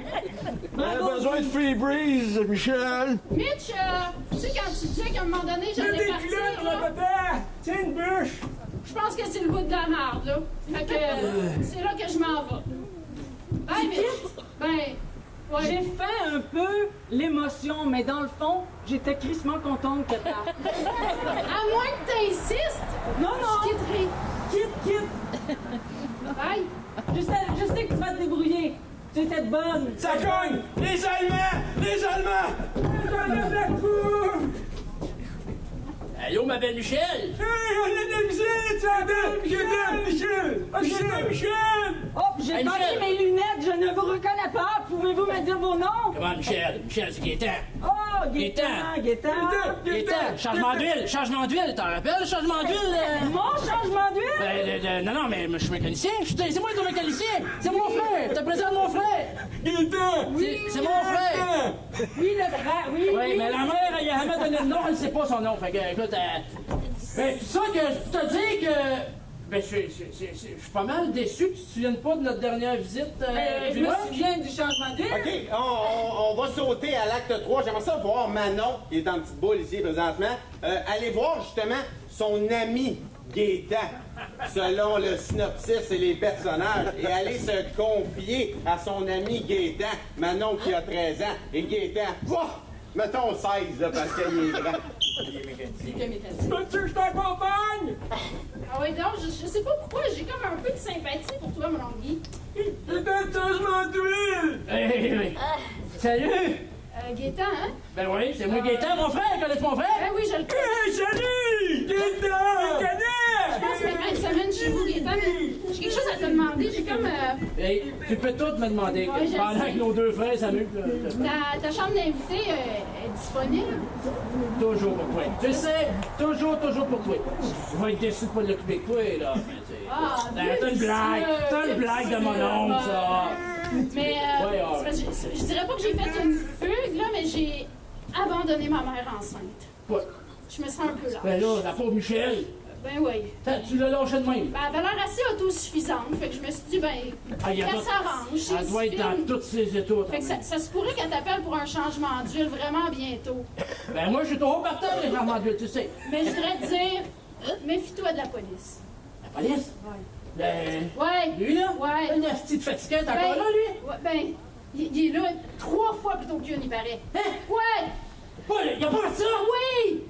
Speaker 7: On a besoin de free breeze, Michel!
Speaker 6: Mitch, tu sais, quand tu disais qu'à un moment donné, j'allais
Speaker 10: des
Speaker 6: partir,
Speaker 10: culottes,
Speaker 6: là,
Speaker 10: là, papa! Tiens une bûche!
Speaker 6: je pense que c'est le bout de la merde, là. Fait que c'est là que je m'en vais. Bye, Mitch! Ben, ouais.
Speaker 18: J'ai fait un peu l'émotion, mais dans le fond, j'étais crissement contente qu'elle parte.
Speaker 6: À moins que t'insistes,
Speaker 18: Non, non!
Speaker 6: je quitterai.
Speaker 18: Quitte!
Speaker 6: Bye!
Speaker 18: Je sais que tu vas te débrouiller. Tu étais bonne.
Speaker 7: Ça cogne! Les Allemands! Les Allemands!
Speaker 10: J'enlève la cour!
Speaker 11: Allô, ma belle Michel?
Speaker 10: Hey, on est de visite, ça donne! Je t'aime, Michel! Je t'aime, Michel!
Speaker 18: Oh, j'ai
Speaker 11: Hey,
Speaker 18: pas
Speaker 11: Michel.
Speaker 18: mis mes lunettes, je ne vous reconnais pas. Pouvez-vous me dire vos noms?
Speaker 11: Comment, Michel? Michel, c'est Gaétan.
Speaker 18: Oh, Gaétan, Gaétan.
Speaker 11: Gaétan, changement d'huile, t'en rappelles, le changement d'huile?
Speaker 18: Mon changement d'huile?
Speaker 11: Non, mais je suis mécanicien. C'est moi ton mécanicien. C'est mon frère. Je te présente mon frère.
Speaker 10: Gaétan!
Speaker 11: C'est mon frère.
Speaker 18: Oui, le frère, oui.
Speaker 11: Oui, mais la mère, elle a jamais donné le nom, elle ne sait pas son nom. Fait que, écoute, ben, tout ça que je te dis que. Ben, je suis pas mal déçu que tu te souviennes pas de notre dernière visite.
Speaker 18: Je me souviens du changement d'huile.
Speaker 4: OK, on va sauter à l'acte 3. J'aimerais ça voir Manon, qui est en petite boule ici présentement, aller voir justement son ami Gaétan, selon le synopsis et les personnages, et aller se confier à son ami Gaétan, Manon qui a 13 ans, et Gaétan, mettons 16, là, parce qu'il est grand.
Speaker 10: Veux-tu que je t'accompagne?
Speaker 6: Ah ouais, donc, je sais pas pourquoi, j'ai comme un peu de sympathie pour toi, mon Guy.
Speaker 10: C'est un changement d'huile!
Speaker 11: Hey. Salut!
Speaker 6: Gaétan, hein?
Speaker 11: Ben oui, c'est moi Gaétan, mon frère. Connais-tu mon frère?
Speaker 6: Ben oui, je le connais.
Speaker 10: Hey, salut! Gaétan!
Speaker 6: Je pense que fin de semaine chez vous, Gaétan, mais j'ai quelque chose à te demander. J'ai comme...
Speaker 11: Hey, tu peux tout me demander.
Speaker 6: Ouais, je
Speaker 11: pendant
Speaker 6: sais.
Speaker 11: que nos deux frères s'amusent.
Speaker 6: Ta chambre d'invité est disponible?
Speaker 11: Toujours pour toi. Tu sais, toujours pour toi. Je vais être déçu de pas l'occuper de toi, là.
Speaker 6: Ah,
Speaker 11: T'as une blague. T'as une blague de mon oncle, ça.
Speaker 6: Mais
Speaker 11: Ouais,
Speaker 6: c'est parce que je dirais pas que j'ai fait une fugue, là, mais j'ai abandonné ma mère enceinte.
Speaker 11: Ouais.
Speaker 6: Je me sens un peu lâche.
Speaker 11: Ben là, la pauvre Michel.
Speaker 6: Ben oui.
Speaker 11: Tu l'as lâché de même.
Speaker 6: Ben, elle avait l'air assez autosuffisante. Fait que je me suis dit, ben,
Speaker 11: il y a
Speaker 6: qu'elle
Speaker 11: tout-
Speaker 6: s'arrange.
Speaker 11: Elle doit être dans tous ses états.
Speaker 6: Fait que ça se pourrait qu'elle t'appelle pour un changement d'huile vraiment bientôt.
Speaker 11: Ben moi, je suis trop partant, les changements d'huile, tu sais.
Speaker 6: Mais je voudrais te dire, méfie-toi de la police.
Speaker 11: La police?
Speaker 6: Ouais.
Speaker 11: Lui, là?
Speaker 6: Ouais.
Speaker 11: Une petite fatiguée, t'es encore là, lui?
Speaker 6: Ouais, ben, il est là 3 fois plutôt qu'une, il paraît.
Speaker 11: Hein?
Speaker 6: Ouais!
Speaker 11: Il y a pas de ça?
Speaker 6: Oui!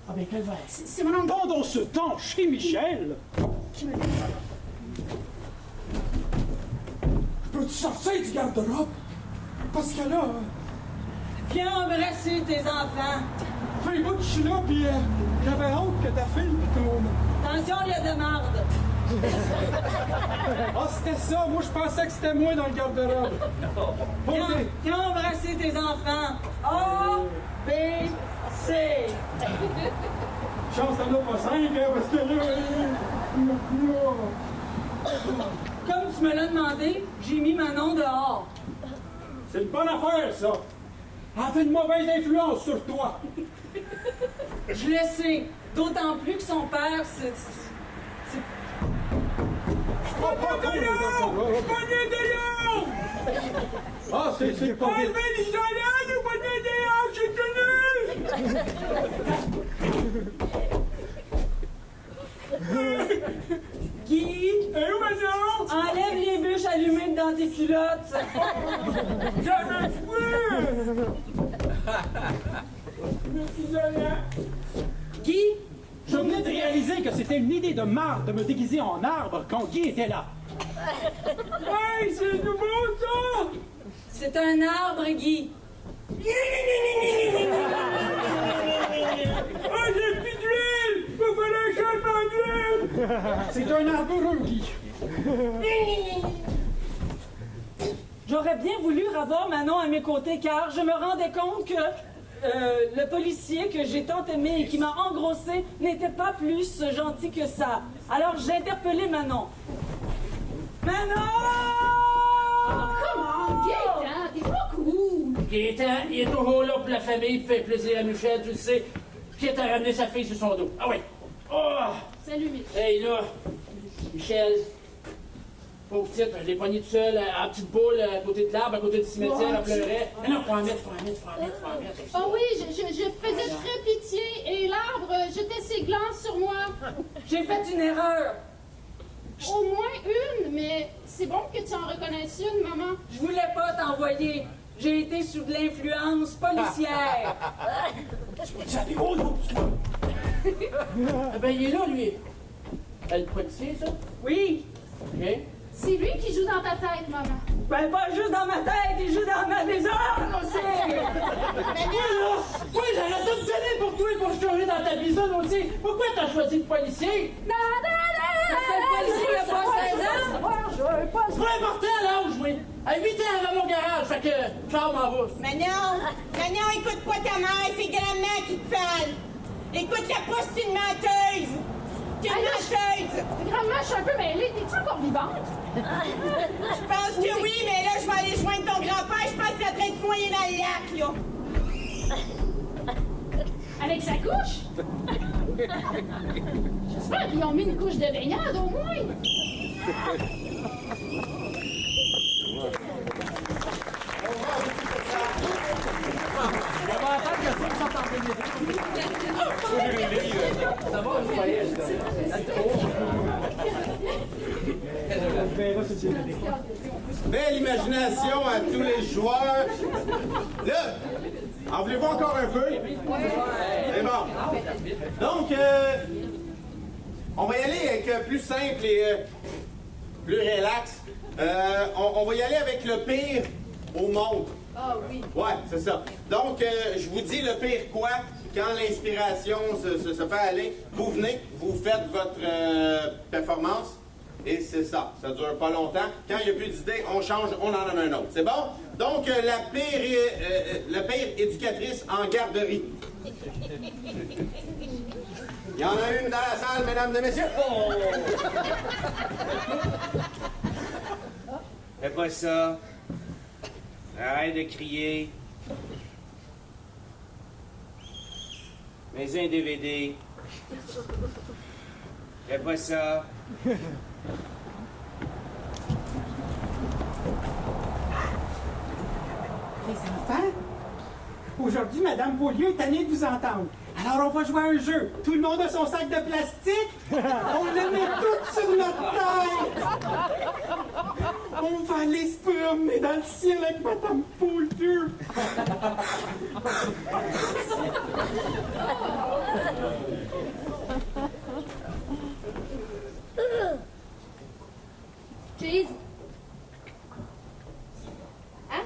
Speaker 11: Ah ben, quel verre?
Speaker 6: C'est mon oncle.
Speaker 17: Pendant ce temps, chez Michel,
Speaker 10: Peux-tu sortir du garde-robe? Parce que là,
Speaker 18: Viens embrasser tes enfants.
Speaker 10: Fais moi que je suis là, puis j'avais honte que ta fille tombe.
Speaker 18: Attention, il y a de marde.
Speaker 10: Ah, c'était ça. Moi, je pensais que c'était moi dans le garde-robe.
Speaker 18: Viens embrasser tes enfants. A, B, C.
Speaker 10: Chance, t'en as pas 5, hein, parce que là...
Speaker 18: Comme tu me l'as demandé, j'ai mis Manon dehors.
Speaker 10: C'est une bonne affaire, ça. Elle fait une mauvaise influence sur toi.
Speaker 18: Je le sais. D'autant plus que son père, c'est...
Speaker 10: Ah, c'est pas vite.
Speaker 18: Guy, enlève les bûches allumées dans tes culottes.
Speaker 10: Guy, je venais de réaliser que c'était une idée de marde de me déguiser en arbre quand Guy était là.
Speaker 18: Hey, c'est nouveau ça! C'est un arbre, Guy.
Speaker 10: Ah, j'ai plus d'huile! Il va falloir que d'huile! C'est un arboreux, Guy.
Speaker 18: J'aurais bien voulu avoir Manon à mes côtés car je me rendais compte que le policier que j'ai tant aimé et qui m'a engrossé n'était pas plus gentil que ça. Alors j'ai interpellé Manon. Manon!
Speaker 6: Comment? Gaëtan, t'es pas cool!
Speaker 12: Gaëtan, il est toujours là pour la famille, il fait plaisir à Michel, tu le sais. Qui est à ramener sa fille sur son dos. Ah oui! Oh!
Speaker 6: Salut, Michel.
Speaker 12: Hey là! Michel! Pauvre petite, je l'ai poignée toute seule, en petite boule, à côté de l'arbre, à côté du cimetière, elle pleurait. Non, faut en mettre.
Speaker 6: Oh oui, je faisais très pitié et l'arbre jetait ses glances sur moi.
Speaker 18: J'ai fait une erreur.
Speaker 6: Au moins une, mais c'est bon que tu en reconnaisses une, maman.
Speaker 18: Je voulais pas t'envoyer. J'ai été sous de l'influence policière.
Speaker 12: Tu as des gros noms, toi! Ah ben, il est là, lui. Le policier, ça?
Speaker 18: Oui.
Speaker 12: OK.
Speaker 6: C'est lui qui joue dans ta tête, maman.
Speaker 18: Ben, pas juste dans ma tête, il joue dans ma maison aussi.
Speaker 12: Oui, j'aurais tout donné pour toi et pour changer dans ta maison aussi. Pourquoi t'as choisi le policier?
Speaker 18: Parce que le policier n'a pas 16 ans.
Speaker 12: C'est pas important l'âge, oui. À 8 ans avant mon garage, fait que ciao, m'en va.
Speaker 20: Manon, écoute pas ta mère, c'est grand-mère qui te parle. Écoute-la pas, c'est une menteuse. T'es une menteuse.
Speaker 6: Grand-mère, je suis un peu mêlée. T'es-tu encore vivante?
Speaker 20: Je pense que oui, mais là, je vais aller joindre ton grand-père. Je pense qu'il est en train de se noyer dans le lac, là.
Speaker 6: Avec sa couche? J'espère qu'ils ont mis une couche de baignade, au moins.
Speaker 10: On va attendre que ça sorte en
Speaker 12: Ça va, le foyer,
Speaker 4: Belle imagination à tous les joueurs. Là, en voulez-vous encore un peu? C'est bon. Donc, on va y aller avec plus simple et plus relax. On va y aller avec le pire au monde.
Speaker 6: Ah oui.
Speaker 4: Ouais, c'est ça. Donc, je vous dis le pire quoi? Quand l'inspiration se fait aller, vous venez, vous faites votre performance et c'est ça. Ça dure pas longtemps. Quand il n'y a plus d'idées, on change, on en donne un autre. C'est bon? Donc, la pire éducatrice en garderie. Il y en a une dans la salle, mesdames et messieurs. Oh!
Speaker 14: Fais pas ça. Arrête de crier. Mets un DVD. Fais pas ça.
Speaker 10: Les enfants, aujourd'hui, Madame Beaulieu est tannée de vous entendre. Alors, on va jouer à un jeu. Tout le monde a son sac de plastique. On le met tout sur notre tête. On va aller se promener dans le ciel avec Madame Beaulieu.
Speaker 6: Cheese? Hein?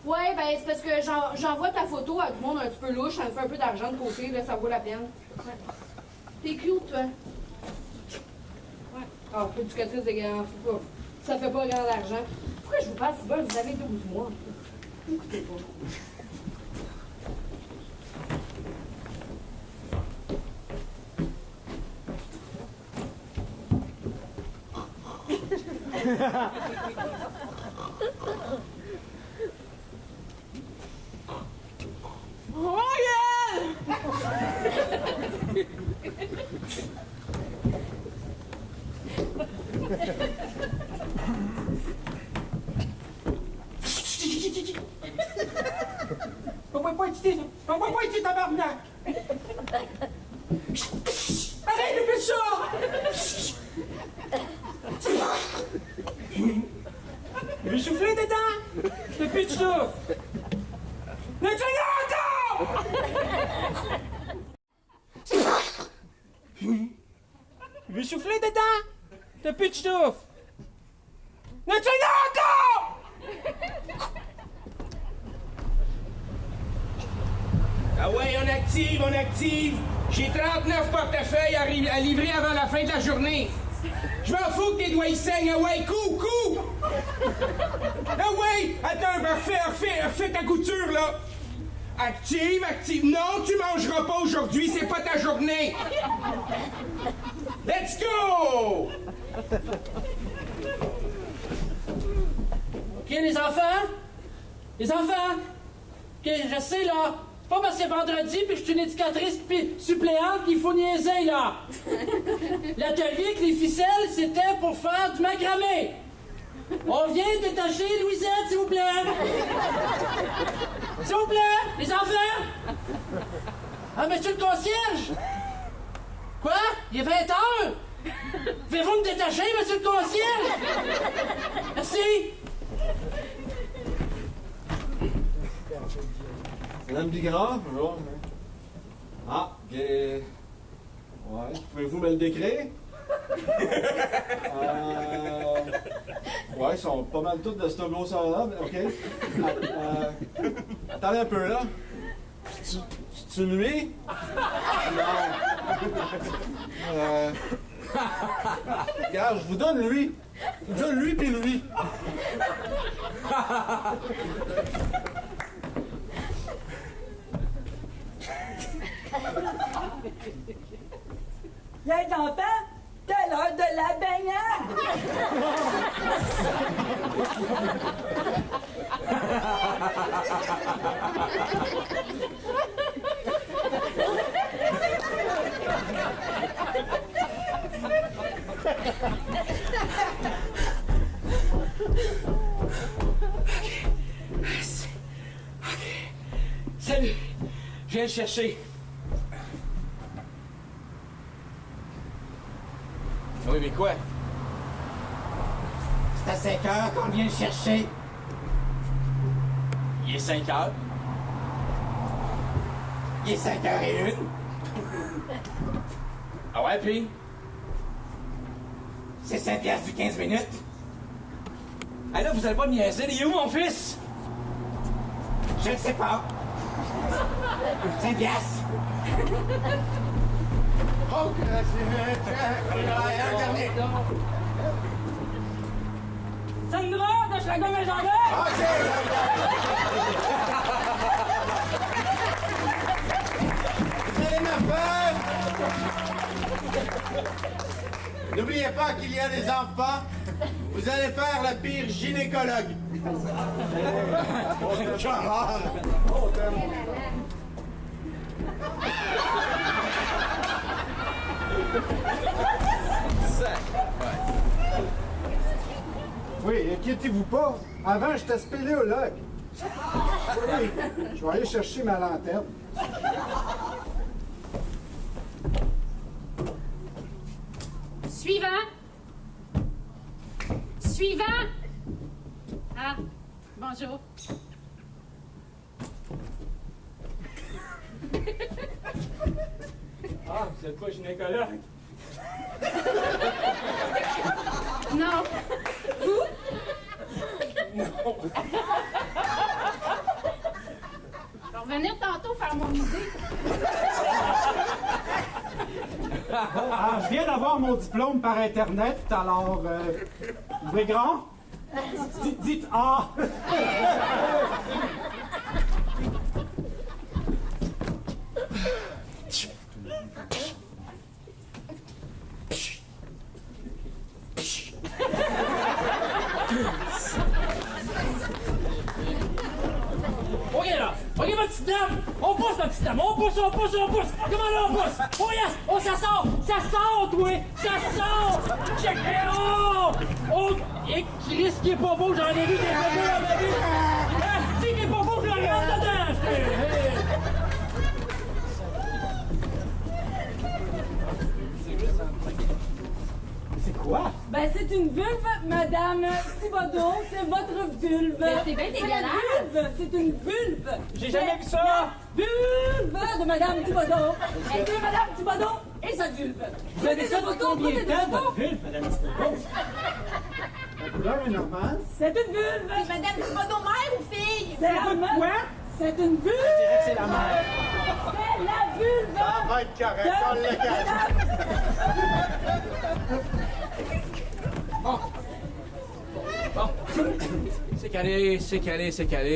Speaker 6: Ouais, ben c'est parce que j'envoie ta photo à tout le monde un petit peu louche, ça me fait un peu d'argent de côté, là, ça vaut la peine. Ouais. T'es cute, toi. Ouais. Ah, peu éducatrice de grand, ça fait pas grand d'argent. Pourquoi je vous parle si bas? Vous avez 12 mois. Écoutez pas.
Speaker 9: Oh yeah!
Speaker 10: On va pas ici, tabarnak! Arrête de faire ça! Je vais souffler dedans! Depuis tu souffles! Le encore! Je vais souffler dedans! Depuis tu souffles! Le encore!
Speaker 14: Ah ouais, on active, on active. J'ai 39 portefeuilles à livrer avant la fin de la journée. Je m'en fous que tes doigts y saignent. Ah ouais, coup! Ah ouais! Attends, refais ta couture, là. Active. Non, tu mangeras pas aujourd'hui, c'est pas ta journée. Let's go!
Speaker 12: OK, les enfants? Les enfants? OK, je sais, là. C'est pas parce que c'est vendredi puis que je suis une éducatrice puis suppléante qu'il faut niaiser, là. L'atelier avec les ficelles, c'était pour faire du macramé. On vient détacher Louisette, s'il vous plaît. S'il vous plaît, les enfants. Ah, monsieur le concierge. Quoi? Il est 20h. Pouvez-vous me détacher, monsieur le concierge? Merci.
Speaker 7: Madame Bigrand, bonjour. Ah, ok. Ouais, pouvez-vous me le décrire? Ouais, ils sont pas mal tous de ce tableau-là, ok. Attendez un peu, là. C'est lui? Non. Regarde, je vous donne lui. Je vous donne lui puis lui.
Speaker 9: Les enfants, c'est l'heure de la baignade!
Speaker 12: Salut, je viens le chercher.
Speaker 2: Oui, mais quoi?
Speaker 10: C'est à 5 heures qu'on vient le chercher.
Speaker 2: Il est 5 heures.
Speaker 10: Il est 5h01.
Speaker 2: Ah ouais, puis?
Speaker 10: C'est 5 piastres du 15 minutes.
Speaker 12: Ah là, vous allez pas me niaiser. Il est où, mon fils?
Speaker 10: Je ne sais pas. 5 piastres.
Speaker 13: Oh, un dernier.
Speaker 9: Sandra, de Schlager Mégendais!
Speaker 13: OK! Vous allez me faire? N'oubliez pas qu'il y a des enfants. Vous allez faire le pire gynécologue. Come on!
Speaker 17: Oui, inquiétez-vous pas. Avant, j'étais spéléologue. Oui, je vais aller chercher ma lanterne.
Speaker 6: Suivant! Ah, bonjour.
Speaker 12: Ah, vous êtes pas gynécologue?
Speaker 6: Non. Vous?
Speaker 12: Non.
Speaker 6: revenir tantôt faire mon idée.
Speaker 10: Je viens d'avoir mon diplôme par Internet, alors, ouvrez grand. Dites A.
Speaker 12: OK, là. OK, ma petite dame. On pousse, ma petite dame. On pousse. Comment là, on pousse? Oh, yes. Oh, ça sort, toi. Ça sort. Check it out. Oh, et Chris qui est pas beau, j'en ai vu des pas beaux dans ma vie. Si qui est pas beau, je le regarde dedans.
Speaker 10: C'est quoi?
Speaker 18: Ben, c'est une vulve, Madame Thibodeau. C'est votre vulve.
Speaker 19: Mais c'est bien
Speaker 18: la
Speaker 19: dégueulasse.
Speaker 18: vulve. C'est une vulve.
Speaker 12: J'ai jamais vu ça.
Speaker 18: La vulve de Madame Thibodeau. C'est Madame Thibodeau et sa vulve.
Speaker 10: Vous avez ça depuis combien de temps, votre vulve, Madame Thibodeau? La couleur est normale.
Speaker 18: C'est une vulve.
Speaker 19: Madame Thibodeau, mère ou fille?
Speaker 18: C'est la quoi? C'est une vulve.
Speaker 10: Je dirais que c'est la mère.
Speaker 18: C'est la vulve.
Speaker 4: Ça va être correct, on le cache.
Speaker 2: Bon. C'est calé.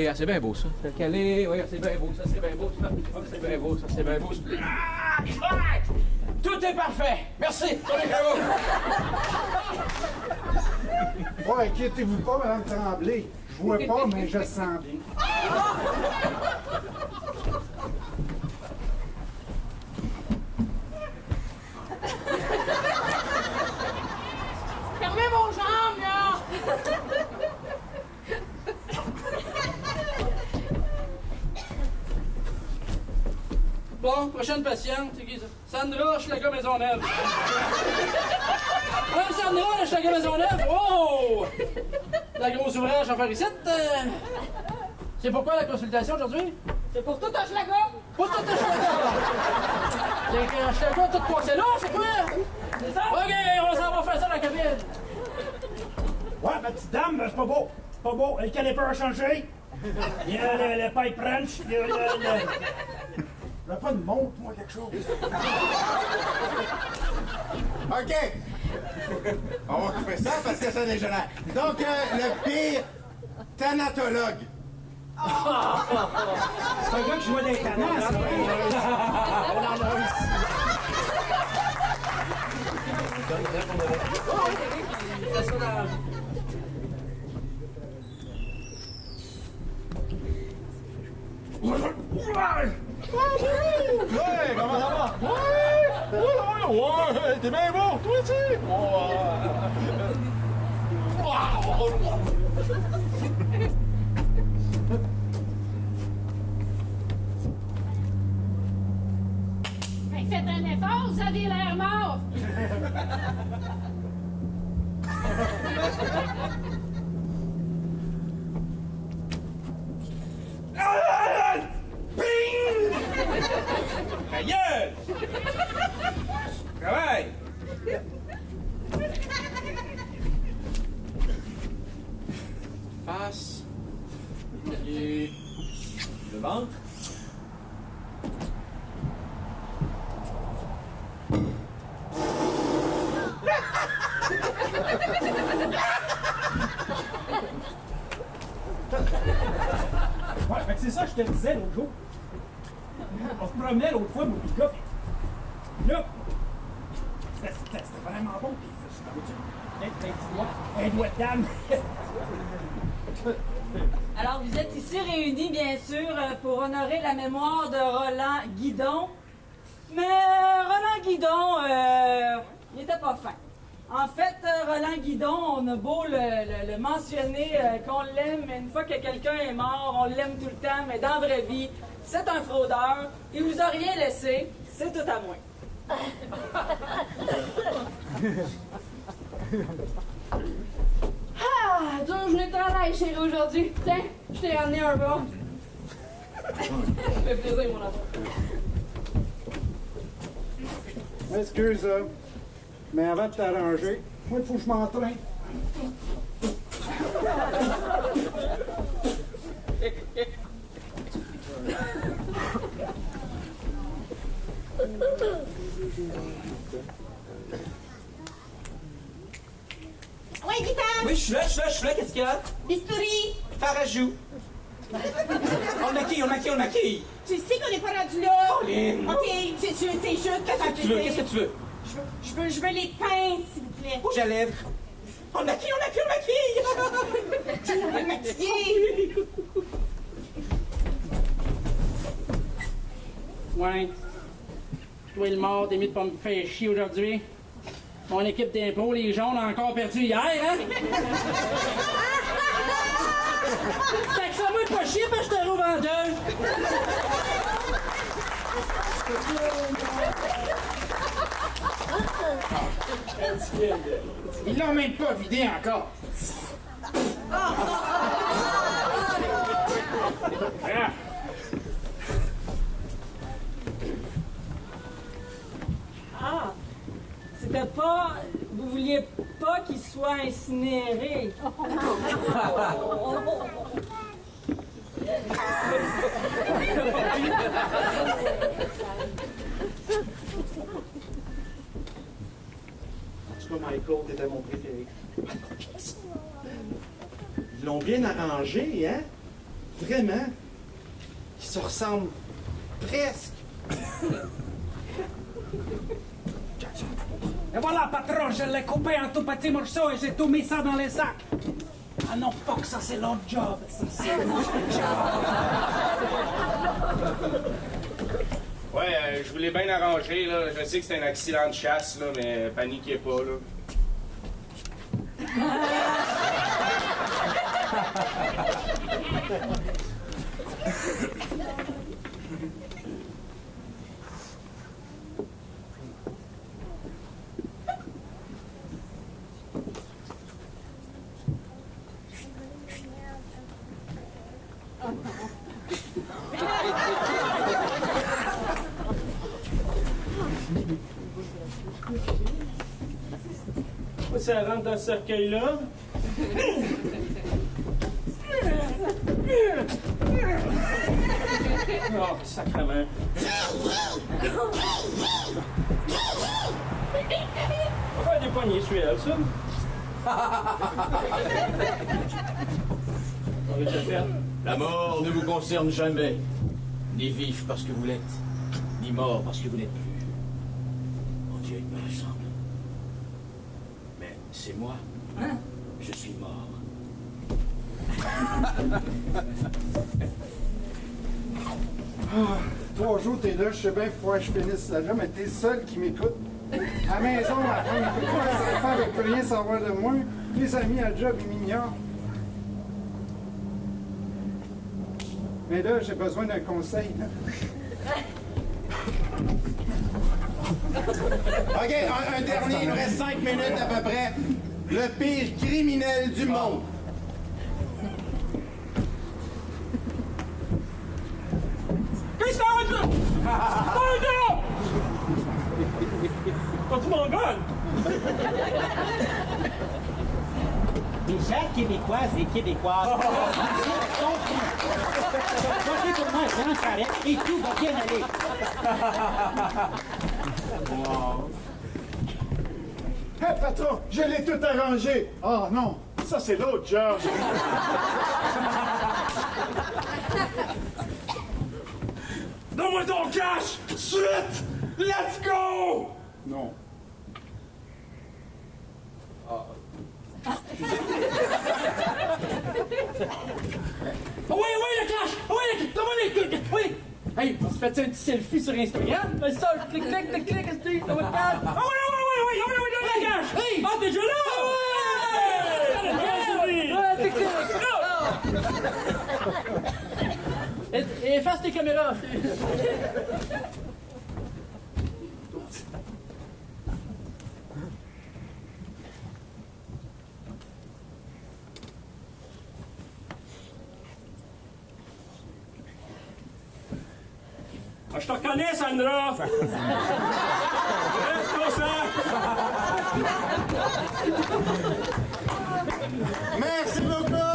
Speaker 2: Ah, c'est bien beau, ça. C'est calé, oui, c'est bien beau, ça, c'est bien beau, ça. Ah, c'est bien beau, ça, c'est bien beau.
Speaker 8: Tout est parfait. Merci.
Speaker 17: Oh, inquiétez-vous pas, Mme Tremblay. Je vois pas, mais je sens bien.
Speaker 6: Fermez vos jambes, là!
Speaker 12: Bon, prochaine patiente, c'est qui ça? Sandra Schlager Maisonneuve. Madame Sandra Schlager Maisonneuve. Oh! La grosse ouvrage à faire ici. C'est pourquoi la consultation aujourd'hui?
Speaker 18: C'est pour tout un schlager.
Speaker 12: Pour tout un schlager. C'est qu'un schlager tout passé là, c'est quoi?
Speaker 18: C'est ça?
Speaker 12: OK, on s'en va faire ça dans la cabine.
Speaker 10: Ouais, ma petite dame, c'est pas beau. C'est pas beau. Le caliper a changé. Il y a le pipe wrench. Il y a le... J'aurais pas de montre, moi, quelque chose.
Speaker 4: OK. On va couper ça parce que ça dégénère. Donc, le pire thanatologue.
Speaker 10: C'est un gars qui jouait des tannants, ça. On en a ici.
Speaker 12: C'est ça dans...
Speaker 7: Ouais, comment ça va? Ouais, t'es bien beau, toi aussi!
Speaker 6: Ben, faites un effort, vous avez l'air mort!
Speaker 11: Ta gueule! Travaille!
Speaker 2: Face. Et le ventre.
Speaker 10: Ouais, fait que c'est ça que je te disais l'autre jour. On se promenait l'autre fois, mon petit gars, puis là, c'était vraiment bon, puis un doigt de dame.
Speaker 18: Alors, vous êtes ici réunis, bien sûr, pour honorer la mémoire de Roland Guidon. Mais Roland Guidon, il était pas fin. En fait, Roland Guidon, on a beau le mentionner qu'on l'aime, mais une fois que quelqu'un est mort, on l'aime tout le temps, mais dans la vraie vie, c'est un fraudeur, il vous a rien laissé, c'est tout à moi.
Speaker 9: Ah, dur journée de travail, chérie, aujourd'hui. Tiens, je t'ai ramené un bon. Ça fait plaisir, mon enfant.
Speaker 17: Excuse, mais avant de t'arranger, moi, il faut que je m'entraîne.
Speaker 20: Ouais, guitare!
Speaker 12: Oui, je suis là, qu'est-ce qu'il y a?
Speaker 20: Bistouri!
Speaker 12: Farajou. On maquille.
Speaker 20: Tu sais qu'on n'est pas rendu là!
Speaker 12: Colline.
Speaker 20: OK, c'est juste...
Speaker 12: Qu'est-ce que tu veux?
Speaker 20: Je veux les pinces, s'il vous plaît.
Speaker 12: Rouge à lèvres. On maquille.
Speaker 20: Tu l'as maquillé!
Speaker 12: Ouais. Toi, le mort, t'es mieux de pas me faire chier aujourd'hui. Mon équipe d'impôts, les jaunes, ont encore perdu hier, hein? Fait que ça m'a pas chier parce que je te rouvre en deux.
Speaker 13: Ils l'ont même pas vidé encore.
Speaker 18: Ah! C'était pas... Vous vouliez pas qu'il soit incinéré.
Speaker 7: En tout cas, Michael, t'étais mon préféré. Ils l'ont bien arrangé, hein? Vraiment. Ils se ressemblent presque.
Speaker 12: Et voilà, patron, je l'ai coupé en tout petits morceaux et j'ai tout mis ça dans les sacs. Ah non, fuck, ça c'est l'autre job. Ça c'est l'autre job.
Speaker 14: Ouais, je voulais bien arranger, là. Je sais que c'est un accident de chasse, là, mais paniquez pas, là.
Speaker 12: Ça rentre dans ce cercueil-là. Oh, sacrément. On va faire des poignées sur elle, ça. On va le faire.
Speaker 11: La mort ne vous concerne jamais. Ni vif parce que vous l'êtes, ni mort parce que vous n'êtes plus. Mon Dieu, il me ressemble. Mais c'est moi. Je suis mort.
Speaker 17: Ah, 3 jours, t'es là, je sais bien qu'il faut que je finisse la job, mais t'es le seul qui m'écoute. À la maison, ma femme n'écoute pas, les enfants ne veulent plus rien savoir de moi. Les amis à job, ils m'ignorent. Mais là, j'ai besoin d'un conseil. Là.
Speaker 4: OK, un dernier, il nous reste 5 minutes à peu près. Le pire criminel du monde.
Speaker 12: Qu'est-ce que c'est ça? Quand tu m'en gagnes!
Speaker 10: Les gens québécoises et québécoises sont votez pour moi, Jean Charest, et tout va bien aller.
Speaker 17: Wow. Hé, patron, je l'ai tout arrangé. Oh non, ça c'est l'autre job.
Speaker 12: Donne-moi ton cash! Suite! Let's go!
Speaker 17: Non.
Speaker 12: Oui, le cash! Oui, donne-moi les... Oui! Hey, on se fait un petit selfie sur Instagram? Mais ça, clic, donne-moi le cash! Ah oui, donne-moi le cash! Hey! Ah, t'es déjà là! Ouais! Et efface tes caméras! Ah, je te reconnais, Sandra! Reste comme ça!
Speaker 4: Merci beaucoup!